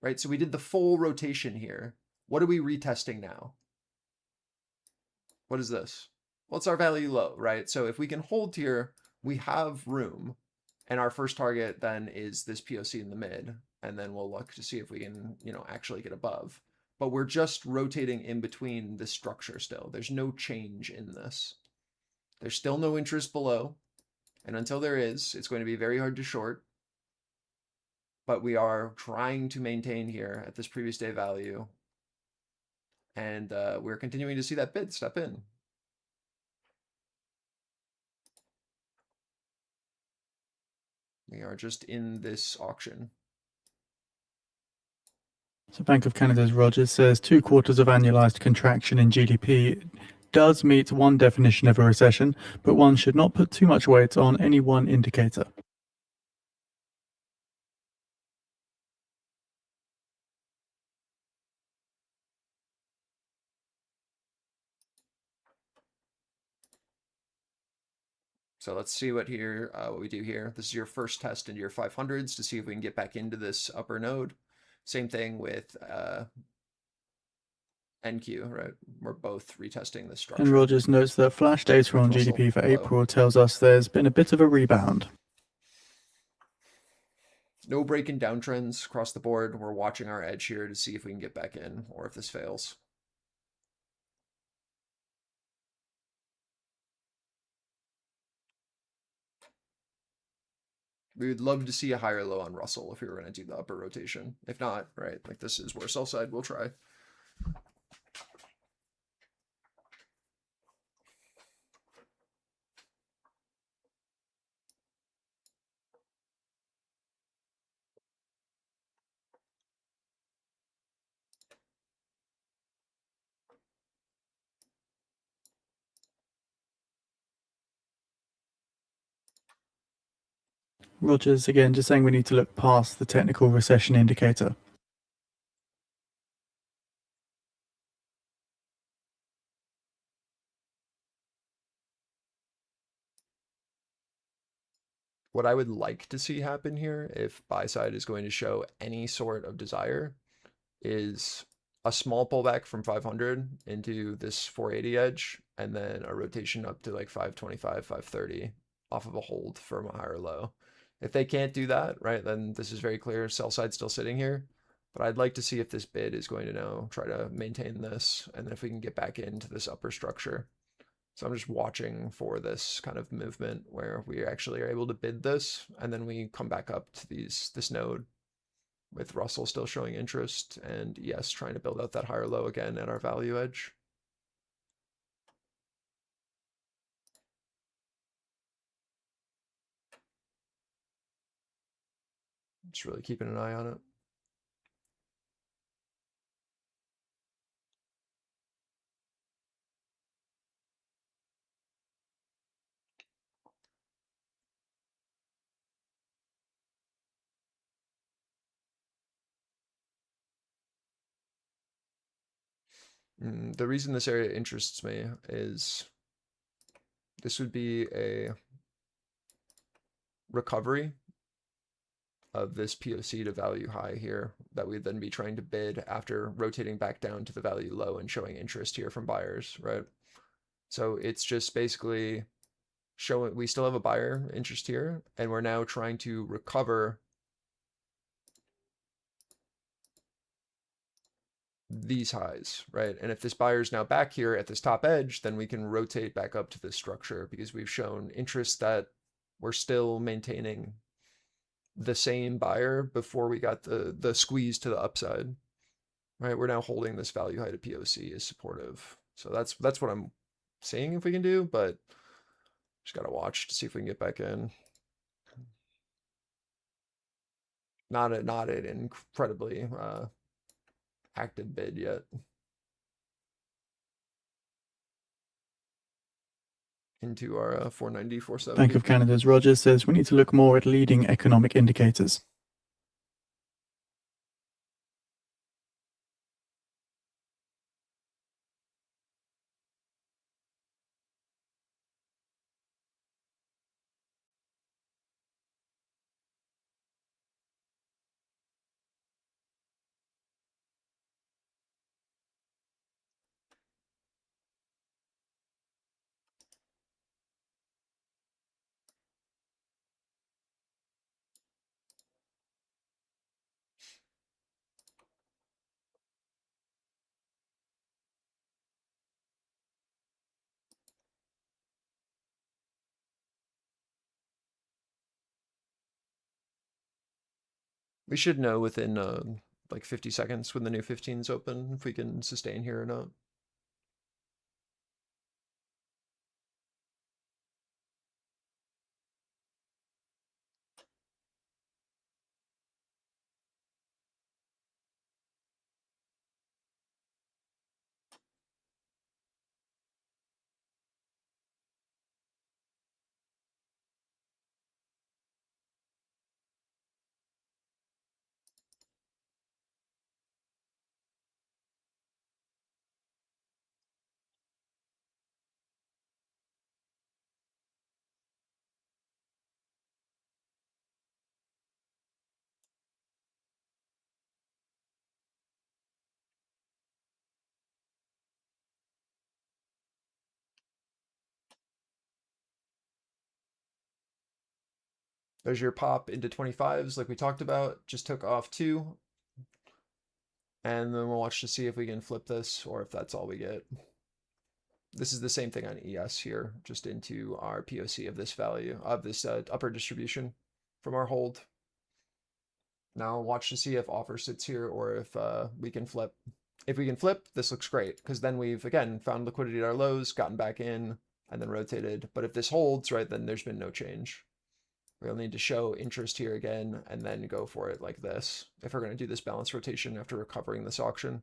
right? So we did the full rotation here. What are we retesting now? What is this? Well, it's our value low, right? So if we can hold here, we have room. And our first target then is this POC in the mid. And then we'll look to see if we can, actually get above. But we're just rotating in between this structure still. There's no change in this. There's still no interest below. And until there is, it's going to be very hard to short. But we are trying to maintain here at this previous day value. And we're continuing to see that bid step in. We are just in this auction. So Bank of Canada's Rogers says 2 quarters of annualized contraction in GDP does meet one definition of a recession, but one should not put too much weight on any one indicator. So let's see what we do here. This is your first test into your 500s to see if we can get back into this upper node. Same thing with NQ, right? We're both retesting this structure. And Rogers notes that flash data on GDP for April tells us there's been a bit of a rebound. No break in downtrends across the board. We're watching our edge here to see if we can get back in or if this fails. We would love to see a higher low on Russell if we were going to do the upper rotation. If not, right, like this is where sell side will try. Rogers, again, just saying we need to look past the technical recession indicator. What I would like to see happen here, if buy side is going to show any sort of desire, is a small pullback from 500 into this 480 edge, and then a rotation up to like 525, 530 off of a hold from a higher low. If they can't do that, right, then this is very clear. Sell side still sitting here. But I'd like to see if this bid is going to now try to maintain this, and then if we can get back into this upper structure. So I'm just watching for this kind of movement where we actually are able to bid this, and then we come back up to this node. with Russell still showing interest and ES trying to build out that higher low again at our value edge. Just really keeping an eye on it. The reason this area interests me is this would be a recovery of this POC to value high here that we'd then be trying to bid after rotating back down to the value low and showing interest here from buyers, right? So it's just basically showing we still have a buyer interest here, and we're now trying to recover these highs, right? And if this buyer is now back here at this top edge, then we can rotate back up to this structure because we've shown interest that we're still maintaining the same buyer before we got the squeeze to the upside, right? We're now holding this value high to POC is supportive. So that's what I'm seeing if we can do, but just gotta watch to see if we can get back in. Not an incredibly active bid yet. Into our 490, 470. Bank of Canada's Rogers says we need to look more at leading economic indicators. We should know within like 50 seconds when the new 15's open if we can sustain here or not. There's your pop into 25s like we talked about, just took off 2. And then we'll watch to see if we can flip this or if that's all we get. This is the same thing on ES here, just into our POC of this value, of this upper distribution from our hold. Now watch to see if offer sits here or if we can flip. If we can flip, this looks great because then we've, again, found liquidity at our lows, gotten back in, and then rotated. But if this holds, right, then there's been no change. We'll need to show interest here again and then go for it like this if we're going to do this balance rotation after recovering this auction.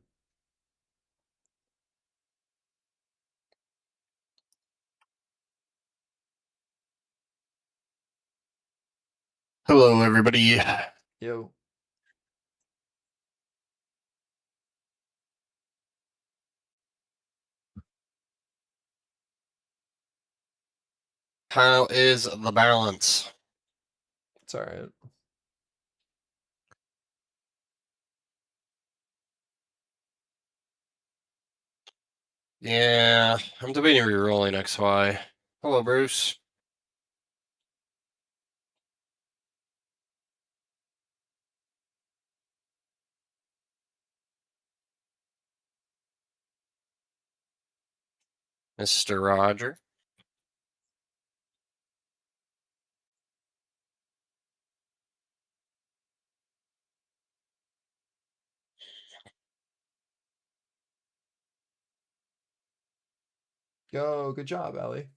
Hello, everybody. Yo. How is the balance? It's all right. Yeah, I'm debating re-rolling XY. Hello, Bruce. Mr. Roger. Yo, good job, Ali.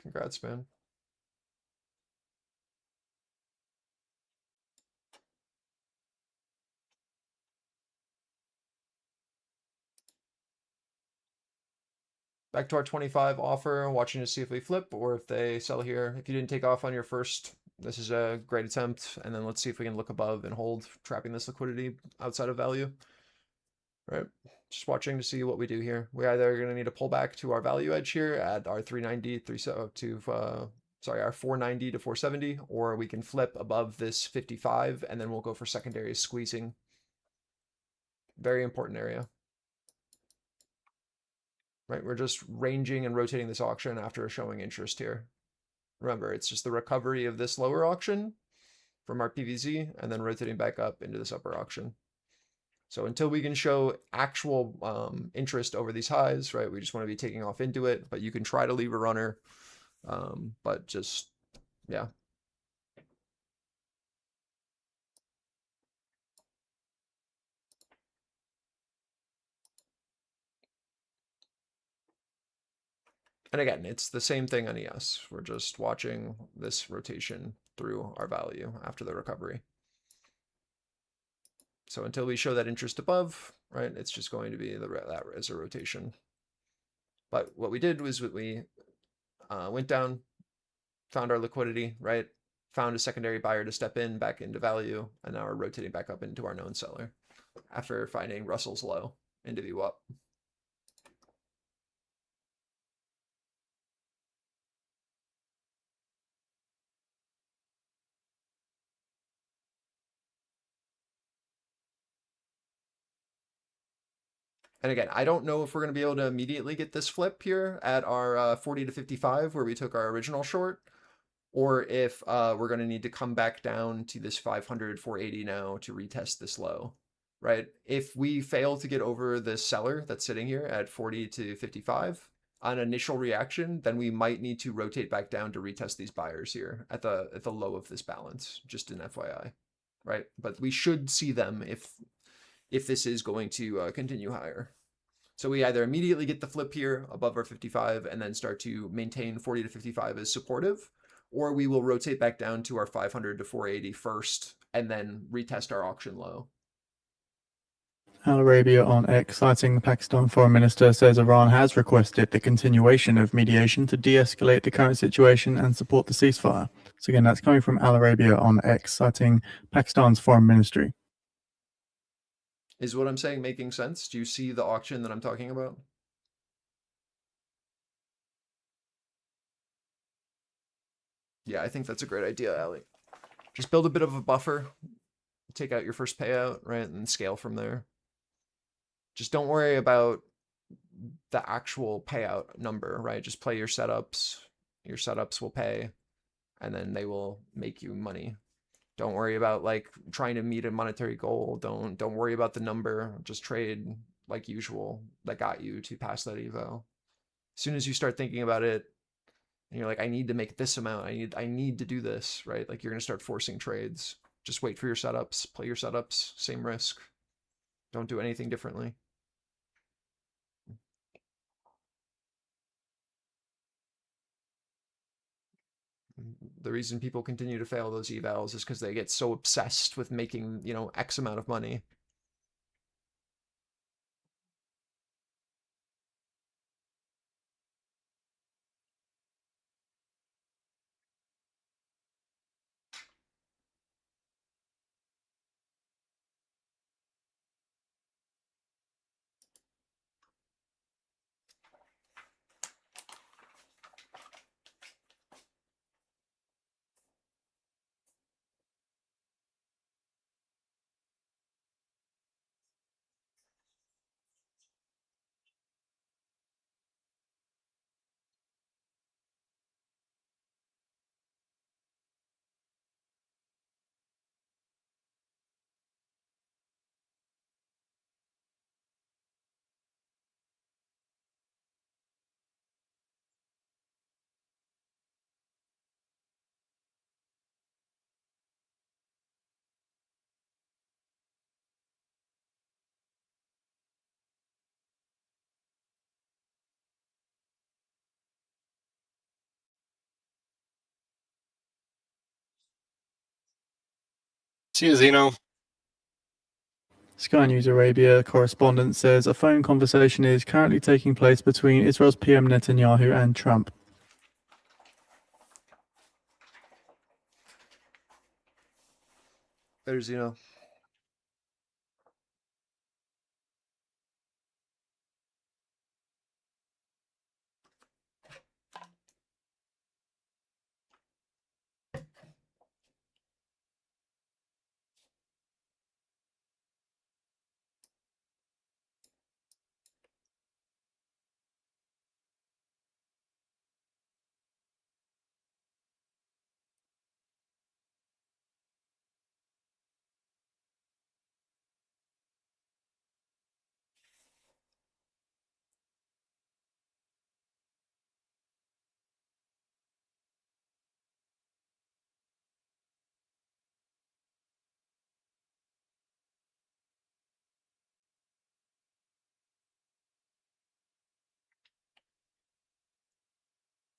Congrats, man. Back to our 25 offer, watching to see if we flip or if they sell here. If you didn't take off on your first, this is a great attempt. And then let's see if we can look above and hold, trapping this liquidity outside of value. Right, just watching to see what we do here. We're either going to need to pull back to our value edge here at our 390, our 490 to 470, or we can flip above this 55 and then we'll go for secondary squeezing. Very important area. Right, we're just ranging and rotating this auction after showing interest here. Remember, it's just the recovery of this lower auction from our PVZ and then rotating back up into this upper auction. So until we can show actual interest over these highs, right, we just want to be taking off into it, but you can try to leave a runner, but just, yeah. And again, it's the same thing on ES. We're just watching this rotation through our value after the recovery. So until we show that interest above, right, it's just going to be that as a rotation. But what we did was we went down, found our liquidity, right, found a secondary buyer to step in back into value, and now we're rotating back up into our known seller after finding Russell's low into VWAP. And again, I don't know if we're going to be able to immediately get this flip here at our 40 to 55 where we took our original short, or if we're going to need to come back down to this 500, 480 now to retest this low, right? If we fail to get over the seller that's sitting here at 40 to 55 on initial reaction, then we might need to rotate back down to retest these buyers here at the low of this balance, just an FYI, right? But we should see them if this is going to continue higher. So we either immediately get the flip here above our 55 and then start to maintain 40 to 55 as supportive, or we will rotate back down to our 500 to 480 first and then retest our auction low. Al Arabia on X, citing the Pakistan foreign minister, says Iran has requested the continuation of mediation to de-escalate the current situation and support the ceasefire. So again, that's coming from Al Arabia on X, citing Pakistan's foreign ministry. Is what I'm saying making sense? Do you see the auction that I'm talking about? Yeah, I think that's a great idea, Ali. Just build a bit of a buffer, take out your first payout, right, and scale from there. Just don't worry about the actual payout number, right? Just play your setups. Your setups will pay, and then they will make you money. Don't worry about like trying to meet a monetary goal. Don't worry about the number. Just trade like usual that got you to pass that eval. As soon as you start thinking about it, and you're like, I need to make this amount. I need to do this, right? Like you're gonna start forcing trades. Just wait for your setups. Play your setups. Same risk. Don't do anything differently. The reason people continue to fail those evals is because they get so obsessed with making, you know, X amount of money. See you, Zeno. Sky News Arabia correspondent says a phone conversation is currently taking place between Israel's PM Netanyahu and Trump. There's, you know.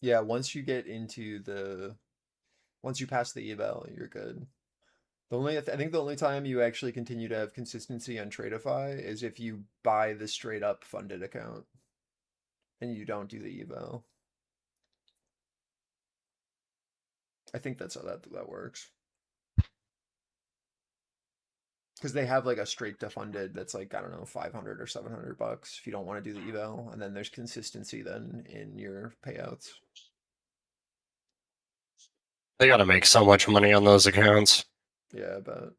Yeah, once you pass the eval, you're good. I think the only time you actually continue to have consistency on Tradeify is if you buy the straight up funded account and you don't do the eval. I think that's how that works. Because they have like a straight to funded that's like, I don't know, 500 or $700 if you don't want to do the eval, and then there's consistency then in your payouts. They gotta make so much money on those accounts. Yeah, but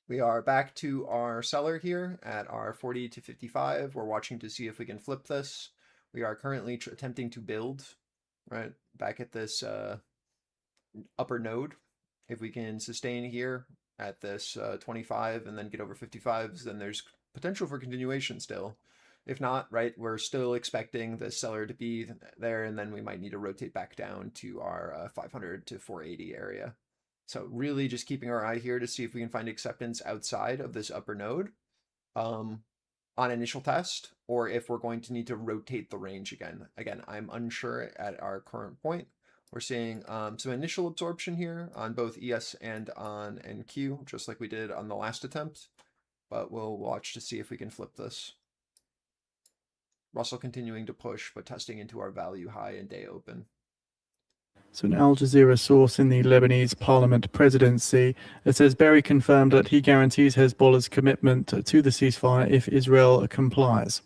we are back to our seller here at our 40 to 55. We're watching to see if we can flip this. We are currently attempting to build, right, back at this upper node. If we can sustain here at this 25 and then get over 55s, then there's potential for continuation still. If not, right, we're still expecting the seller to be there, and then we might need to rotate back down to our 500 to 480 area. So really just keeping our eye here to see if we can find acceptance outside of this upper node on initial test, or if we're going to need to rotate the range again. Again, I'm unsure at our current point. We're seeing some initial absorption here on both ES and on NQ, just like we did on the last attempt, but we'll watch to see if we can flip this. Russell continuing to push, but testing into our value high and day open. So an Al Jazeera source in the Lebanese parliament presidency, it says Berry confirmed that he guarantees Hezbollah's commitment to the ceasefire if Israel complies.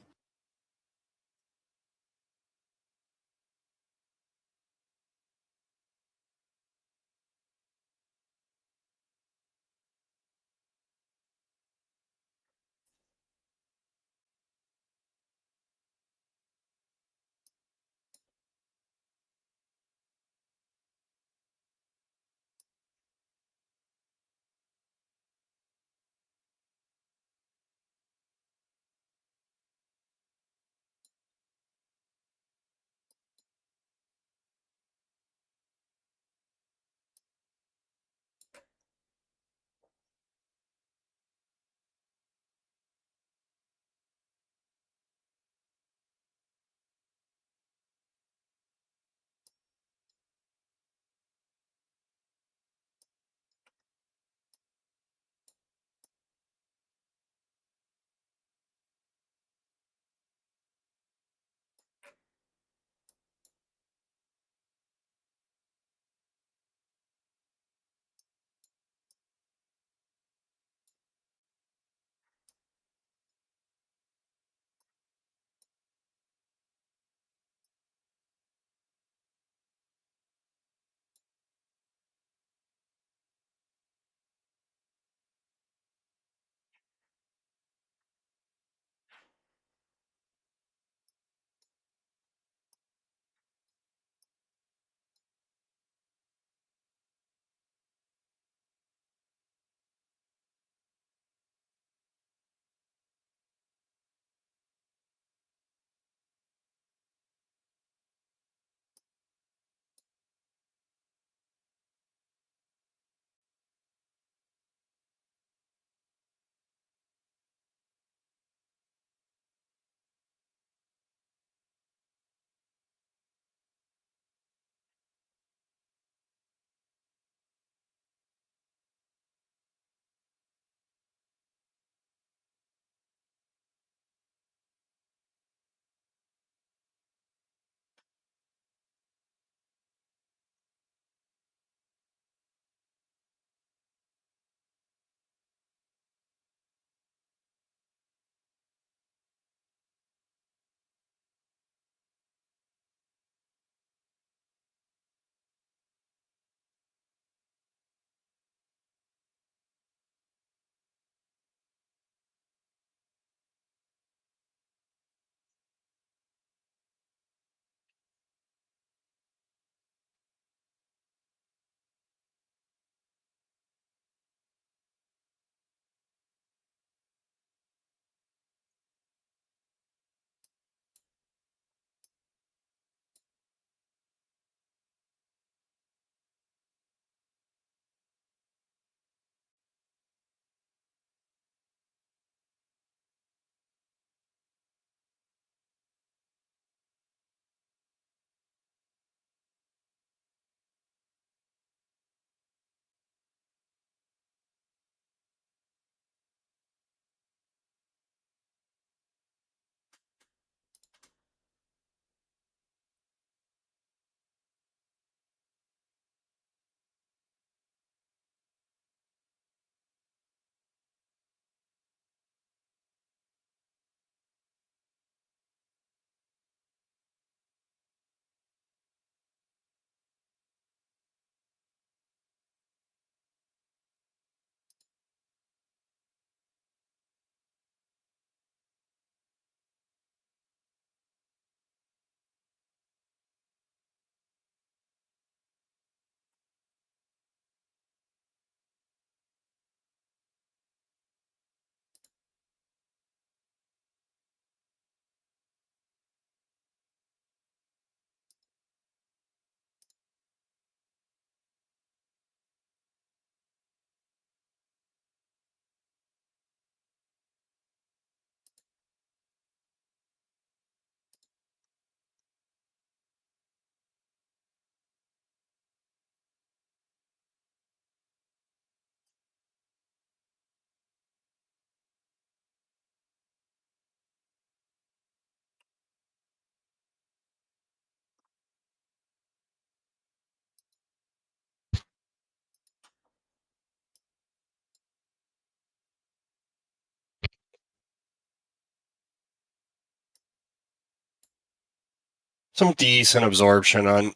some decent absorption on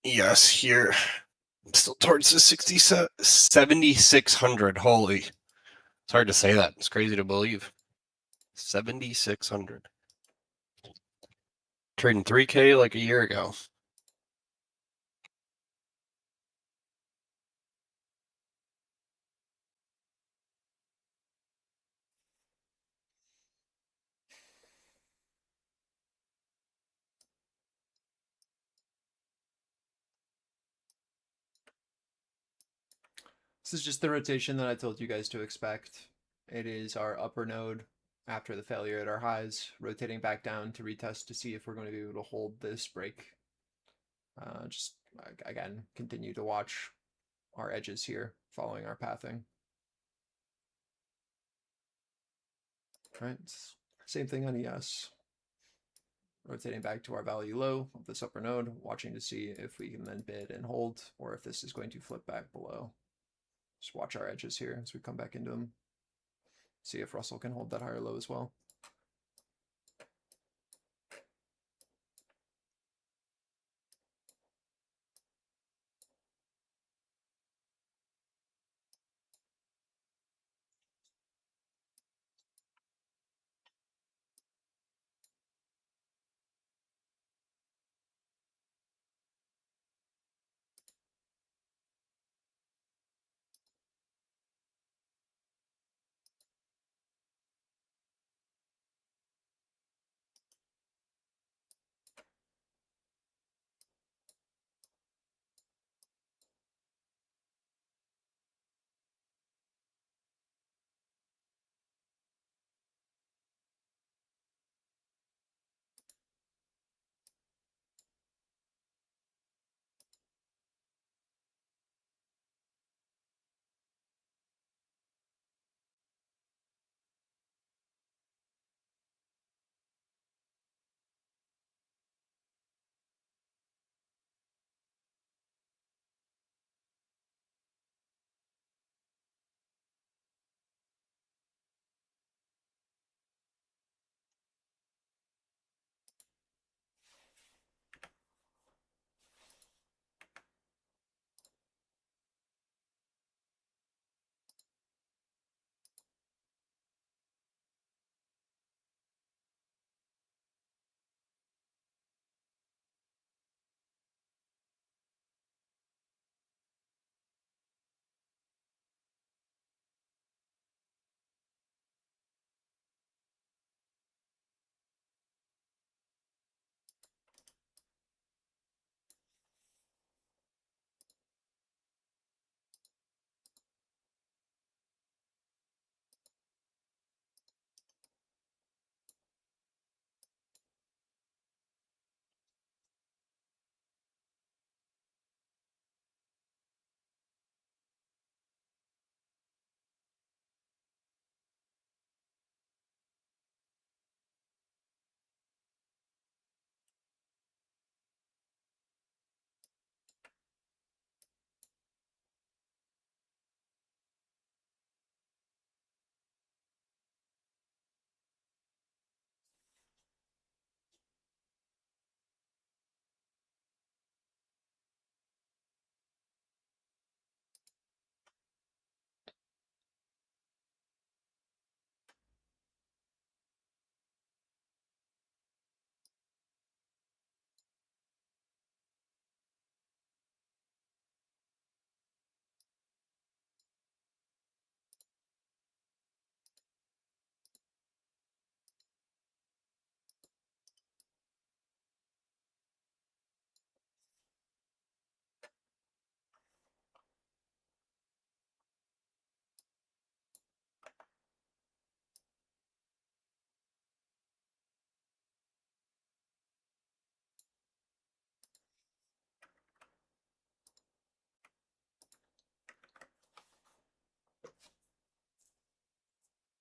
ES here. I'm still towards the 7,600. Holy. It's hard to say that. It's crazy to believe. 7,600. Trading 3K like a year ago. This is just the rotation that I told you guys to expect. It is our upper node after the failure at our highs, rotating back down to retest to see if we're going to be able to hold this break. Just, again, continue to watch our edges here, following our pathing. Right, same thing on ES. Rotating back to our value low of this upper node, watching to see if we can then bid and hold, or if this is going to flip back below. Just watch our edges here as we come back into them. See if Russell can hold that higher low as well.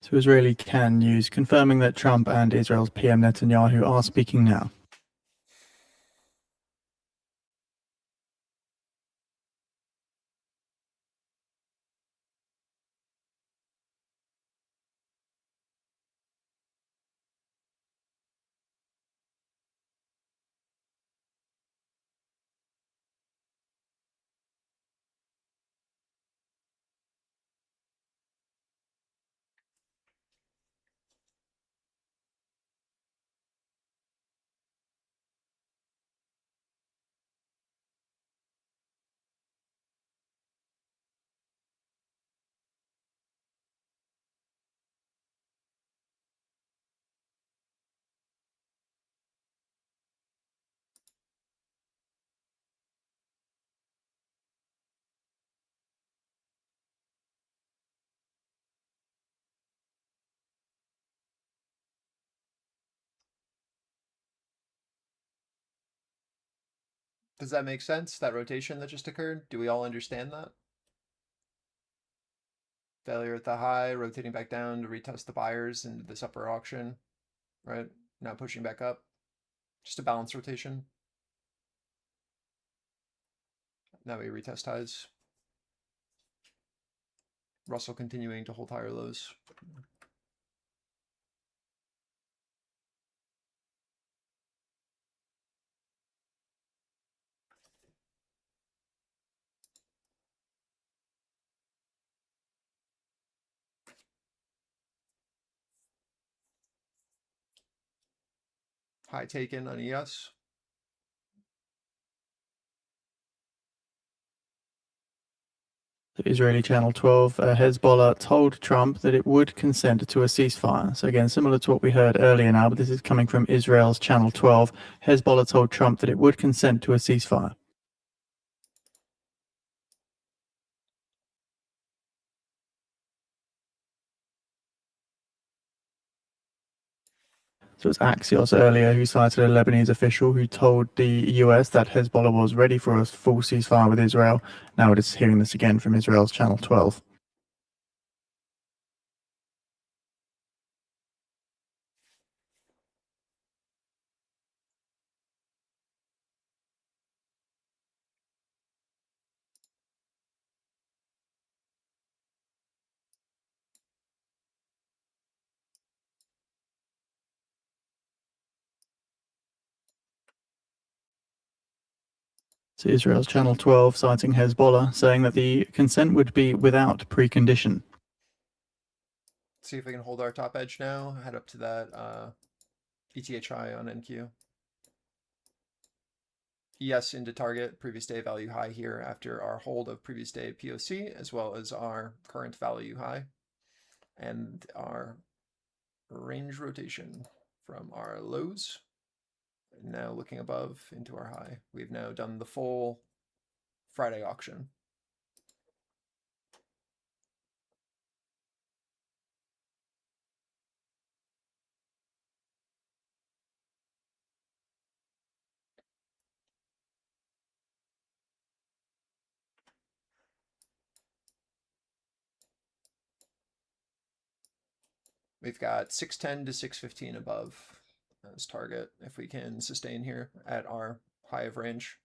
So Israeli can use confirming that Trump and Israel's PM Netanyahu are speaking now. Does that make sense? That rotation that just occurred? Do we all understand that? Failure at the high, rotating back down to retest the buyers into this upper auction, right? Now pushing back up. Just a balance rotation. Now we retest highs. Russell continuing to hold higher lows. High taken on ES. Israeli Channel 12, Hezbollah told Trump that it would consent to a ceasefire. So again, similar to what we heard earlier now, but this is coming from Israel's Channel 12. Hezbollah told Trump that it would consent to a ceasefire. So it's Axios earlier who cited a Lebanese official who told the US that Hezbollah was ready for a full ceasefire with Israel. Now it is hearing this again from Israel's Channel 12. So Israel's Channel 12 citing Hezbollah, saying that the consent would be without precondition. See if we can hold our top edge now. Head up to that ETH high on NQ. ES into target, previous day value high here after our hold of previous day POC, as well as our current value high. And our range rotation from our lows. Now looking above into our high. We've now done the full Friday auction. We've got 610 to 615 above as target if we can sustain here at our high of range.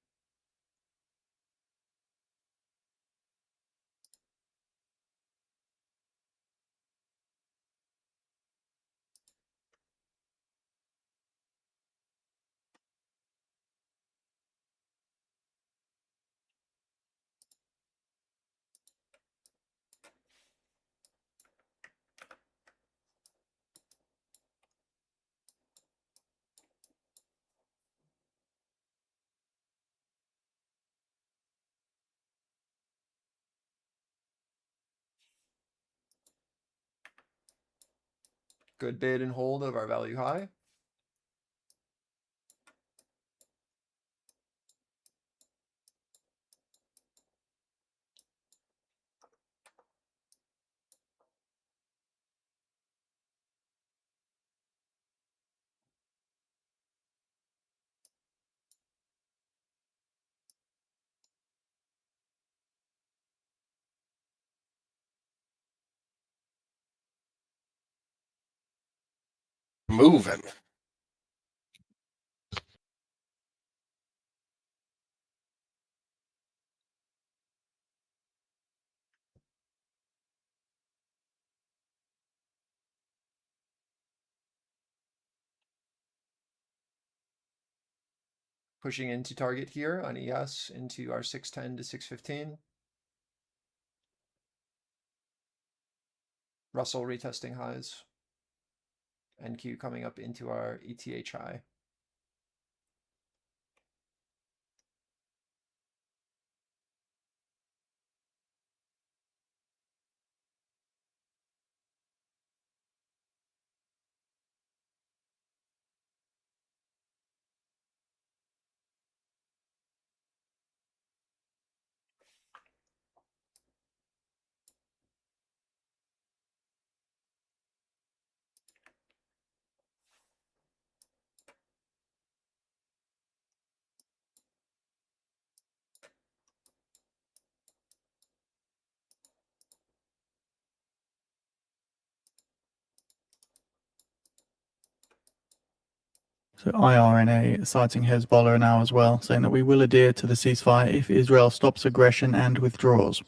Good bid and hold of our value high. Moving. Pushing into target here on ES into our 610 to 615. Russell retesting highs. NQ coming up into our ETH high. So IRNA citing Hezbollah now as well, saying that we will adhere to the ceasefire if Israel stops aggression and withdraws.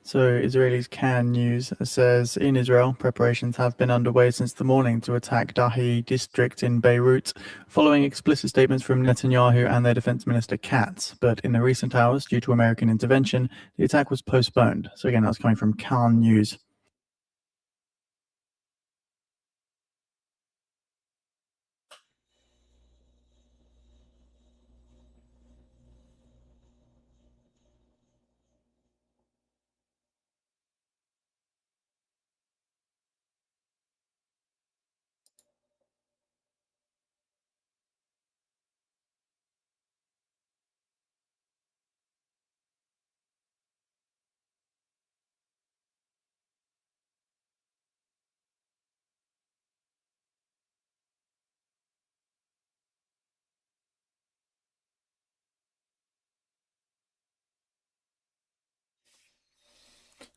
So Israelis Can News says in Israel, preparations have been underway since the morning to attack Dahi district in Beirut, following explicit statements from Netanyahu and their defense minister Katz. But in the recent hours, due to American intervention, the attack was postponed. So again, that's coming from Can News.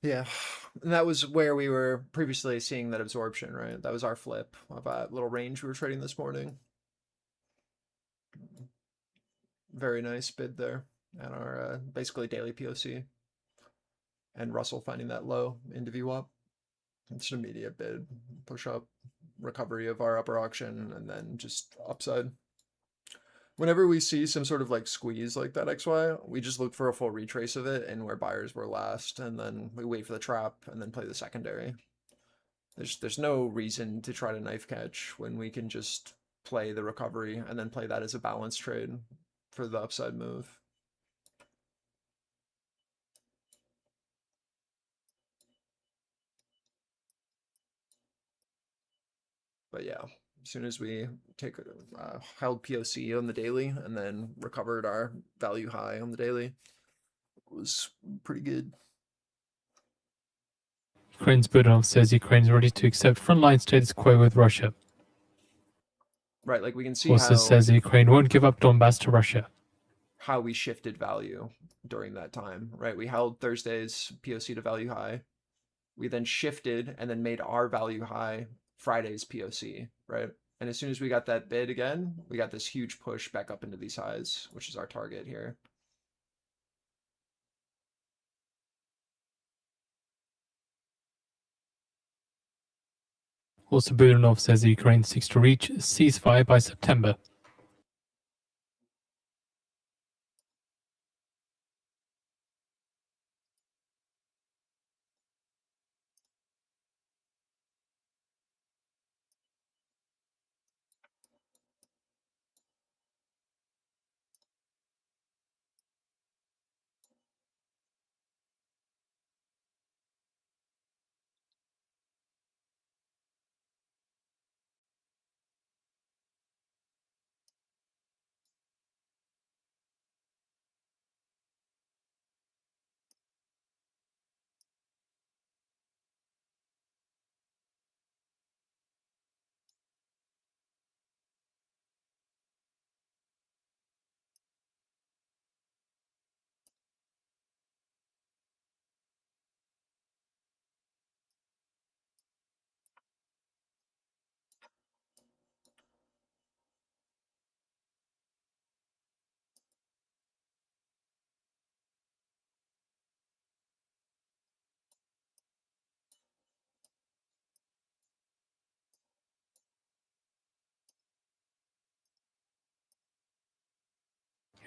Yeah, and that was where we were previously seeing that absorption, right? That was our flip of that little range we were trading this morning. Very nice bid there at our basically daily POC. And Russell finding that low into VWAP. It's an immediate bid, push up, recovery of our upper auction, and then just upside. Whenever we see some sort of like squeeze like that XY, we just look for a full retrace of it and where buyers were last, and then we wait for the trap and then play the secondary. There's no reason to try to knife catch when we can just play the recovery and then play that as a balance trade for the upside move. But yeah, as soon as we take held POC on the daily and then recovered our value high on the daily, it was pretty good. Ukraine's Budanov says Ukraine is ready to accept frontline status quo with Russia. Right, like we can see Also says Ukraine won't give up Donbass to Russia. how we shifted value during that time, right? We held Thursday's POC to value high. We then shifted and then made our value high Friday's POC, right? And as soon as we got that bid again, we got this huge push back up into these highs, which is our target here. Also, Budanov says Ukraine seeks to reach a ceasefire by September.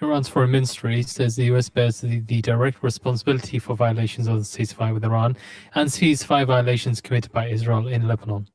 Iran's foreign ministry says the US bears the direct responsibility for violations of the ceasefire with Iran and ceasefire violations committed by Israel in Lebanon.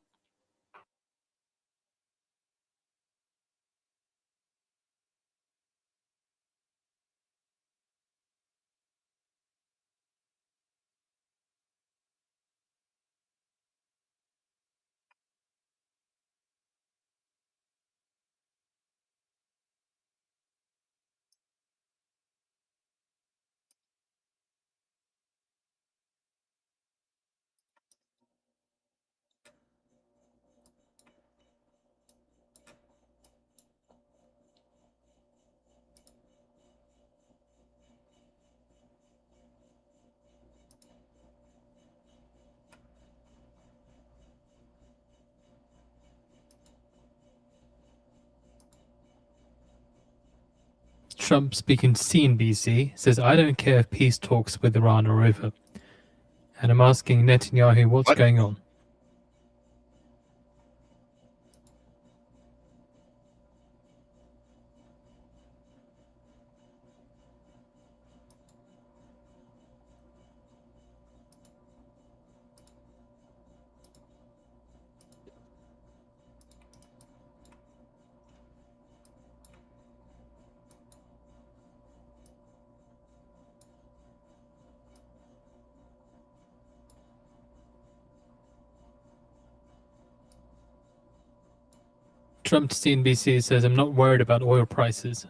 Trump, speaking to CNBC, says, "I don't care if peace talks with Iran are over. And I'm asking Netanyahu what's What? going on." Trump to CNBC says, "I'm not worried about oil prices."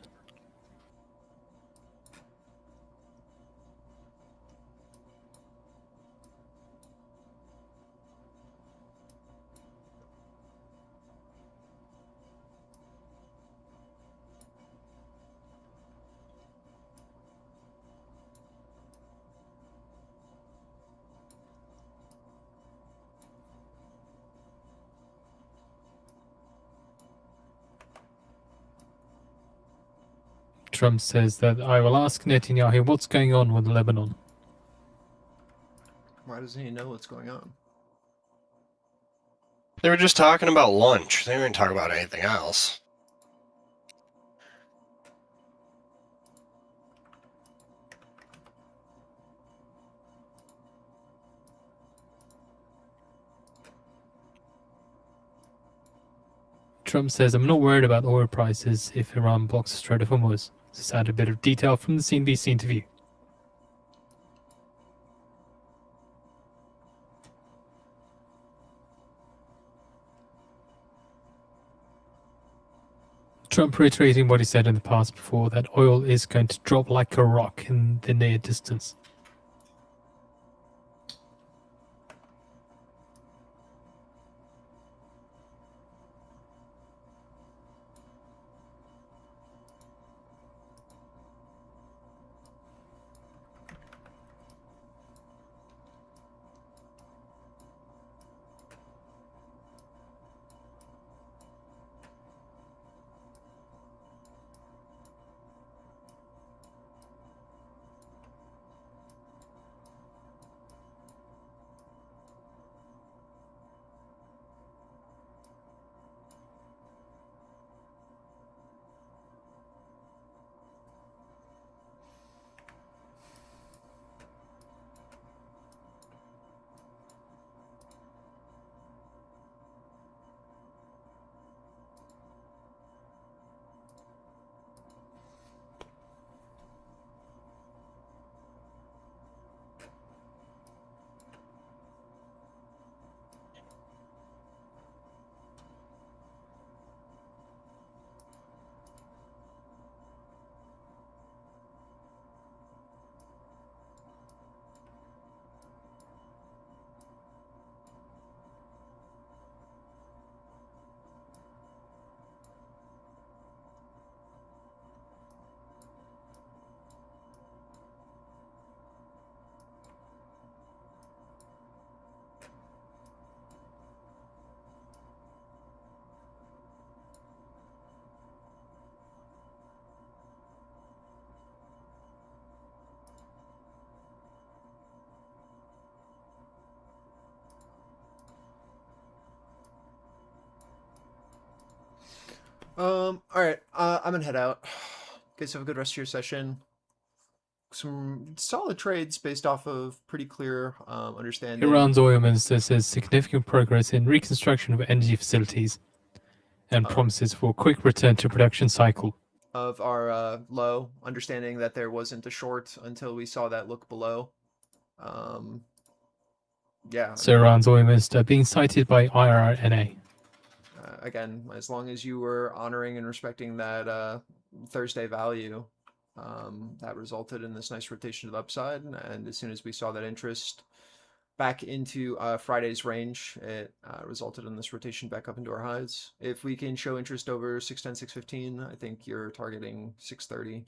Trump says that, "I will ask Netanyahu what's going on with Lebanon." Why doesn't he know what's going on? They were just talking about lunch. They didn't talk about anything else. Trump says, "I'm not worried about oil prices if Iran blocks the Strait of Hormuz." This add a bit of detail from the CNBC interview. Trump reiterating what he said in the past before, that oil is going to drop like a rock in the near distance. All right. I'm gonna head out guys have a good rest of your session. Some solid trades based off of pretty clear understanding. Iran's oil minister says significant progress in reconstruction of energy facilities and promises for quick return to production cycle. Of our low, understanding that there wasn't a short until we saw that look below. Yeah. So Iran's oil minister being cited by IRNA. Again, as long as you were honoring and respecting that Thursday value, that resulted in this nice rotation to the upside. And as soon as we saw that interest back into Friday's range, it resulted in this rotation back up into our highs. If we can show interest over 610, 615, I think you're targeting 630.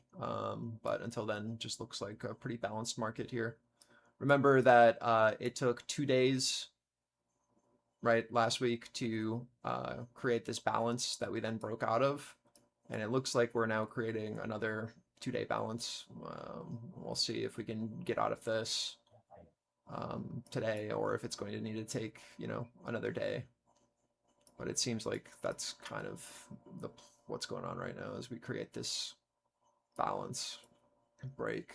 But until then, just looks like a pretty balanced market here. Remember that it took 2 days, right, last week to create this balance that we then broke out of. And it looks like we're now creating another 2-day balance. We'll see if we can get out of this today, or if it's going to need to take, another day. But it seems like that's kind of what's going on right now as we create this balance, break,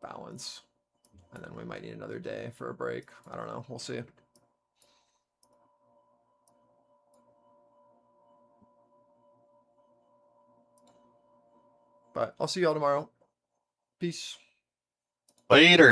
balance, and then we might need another day for a break. I don't know. We'll see. But I'll see y'all tomorrow. Peace. Later.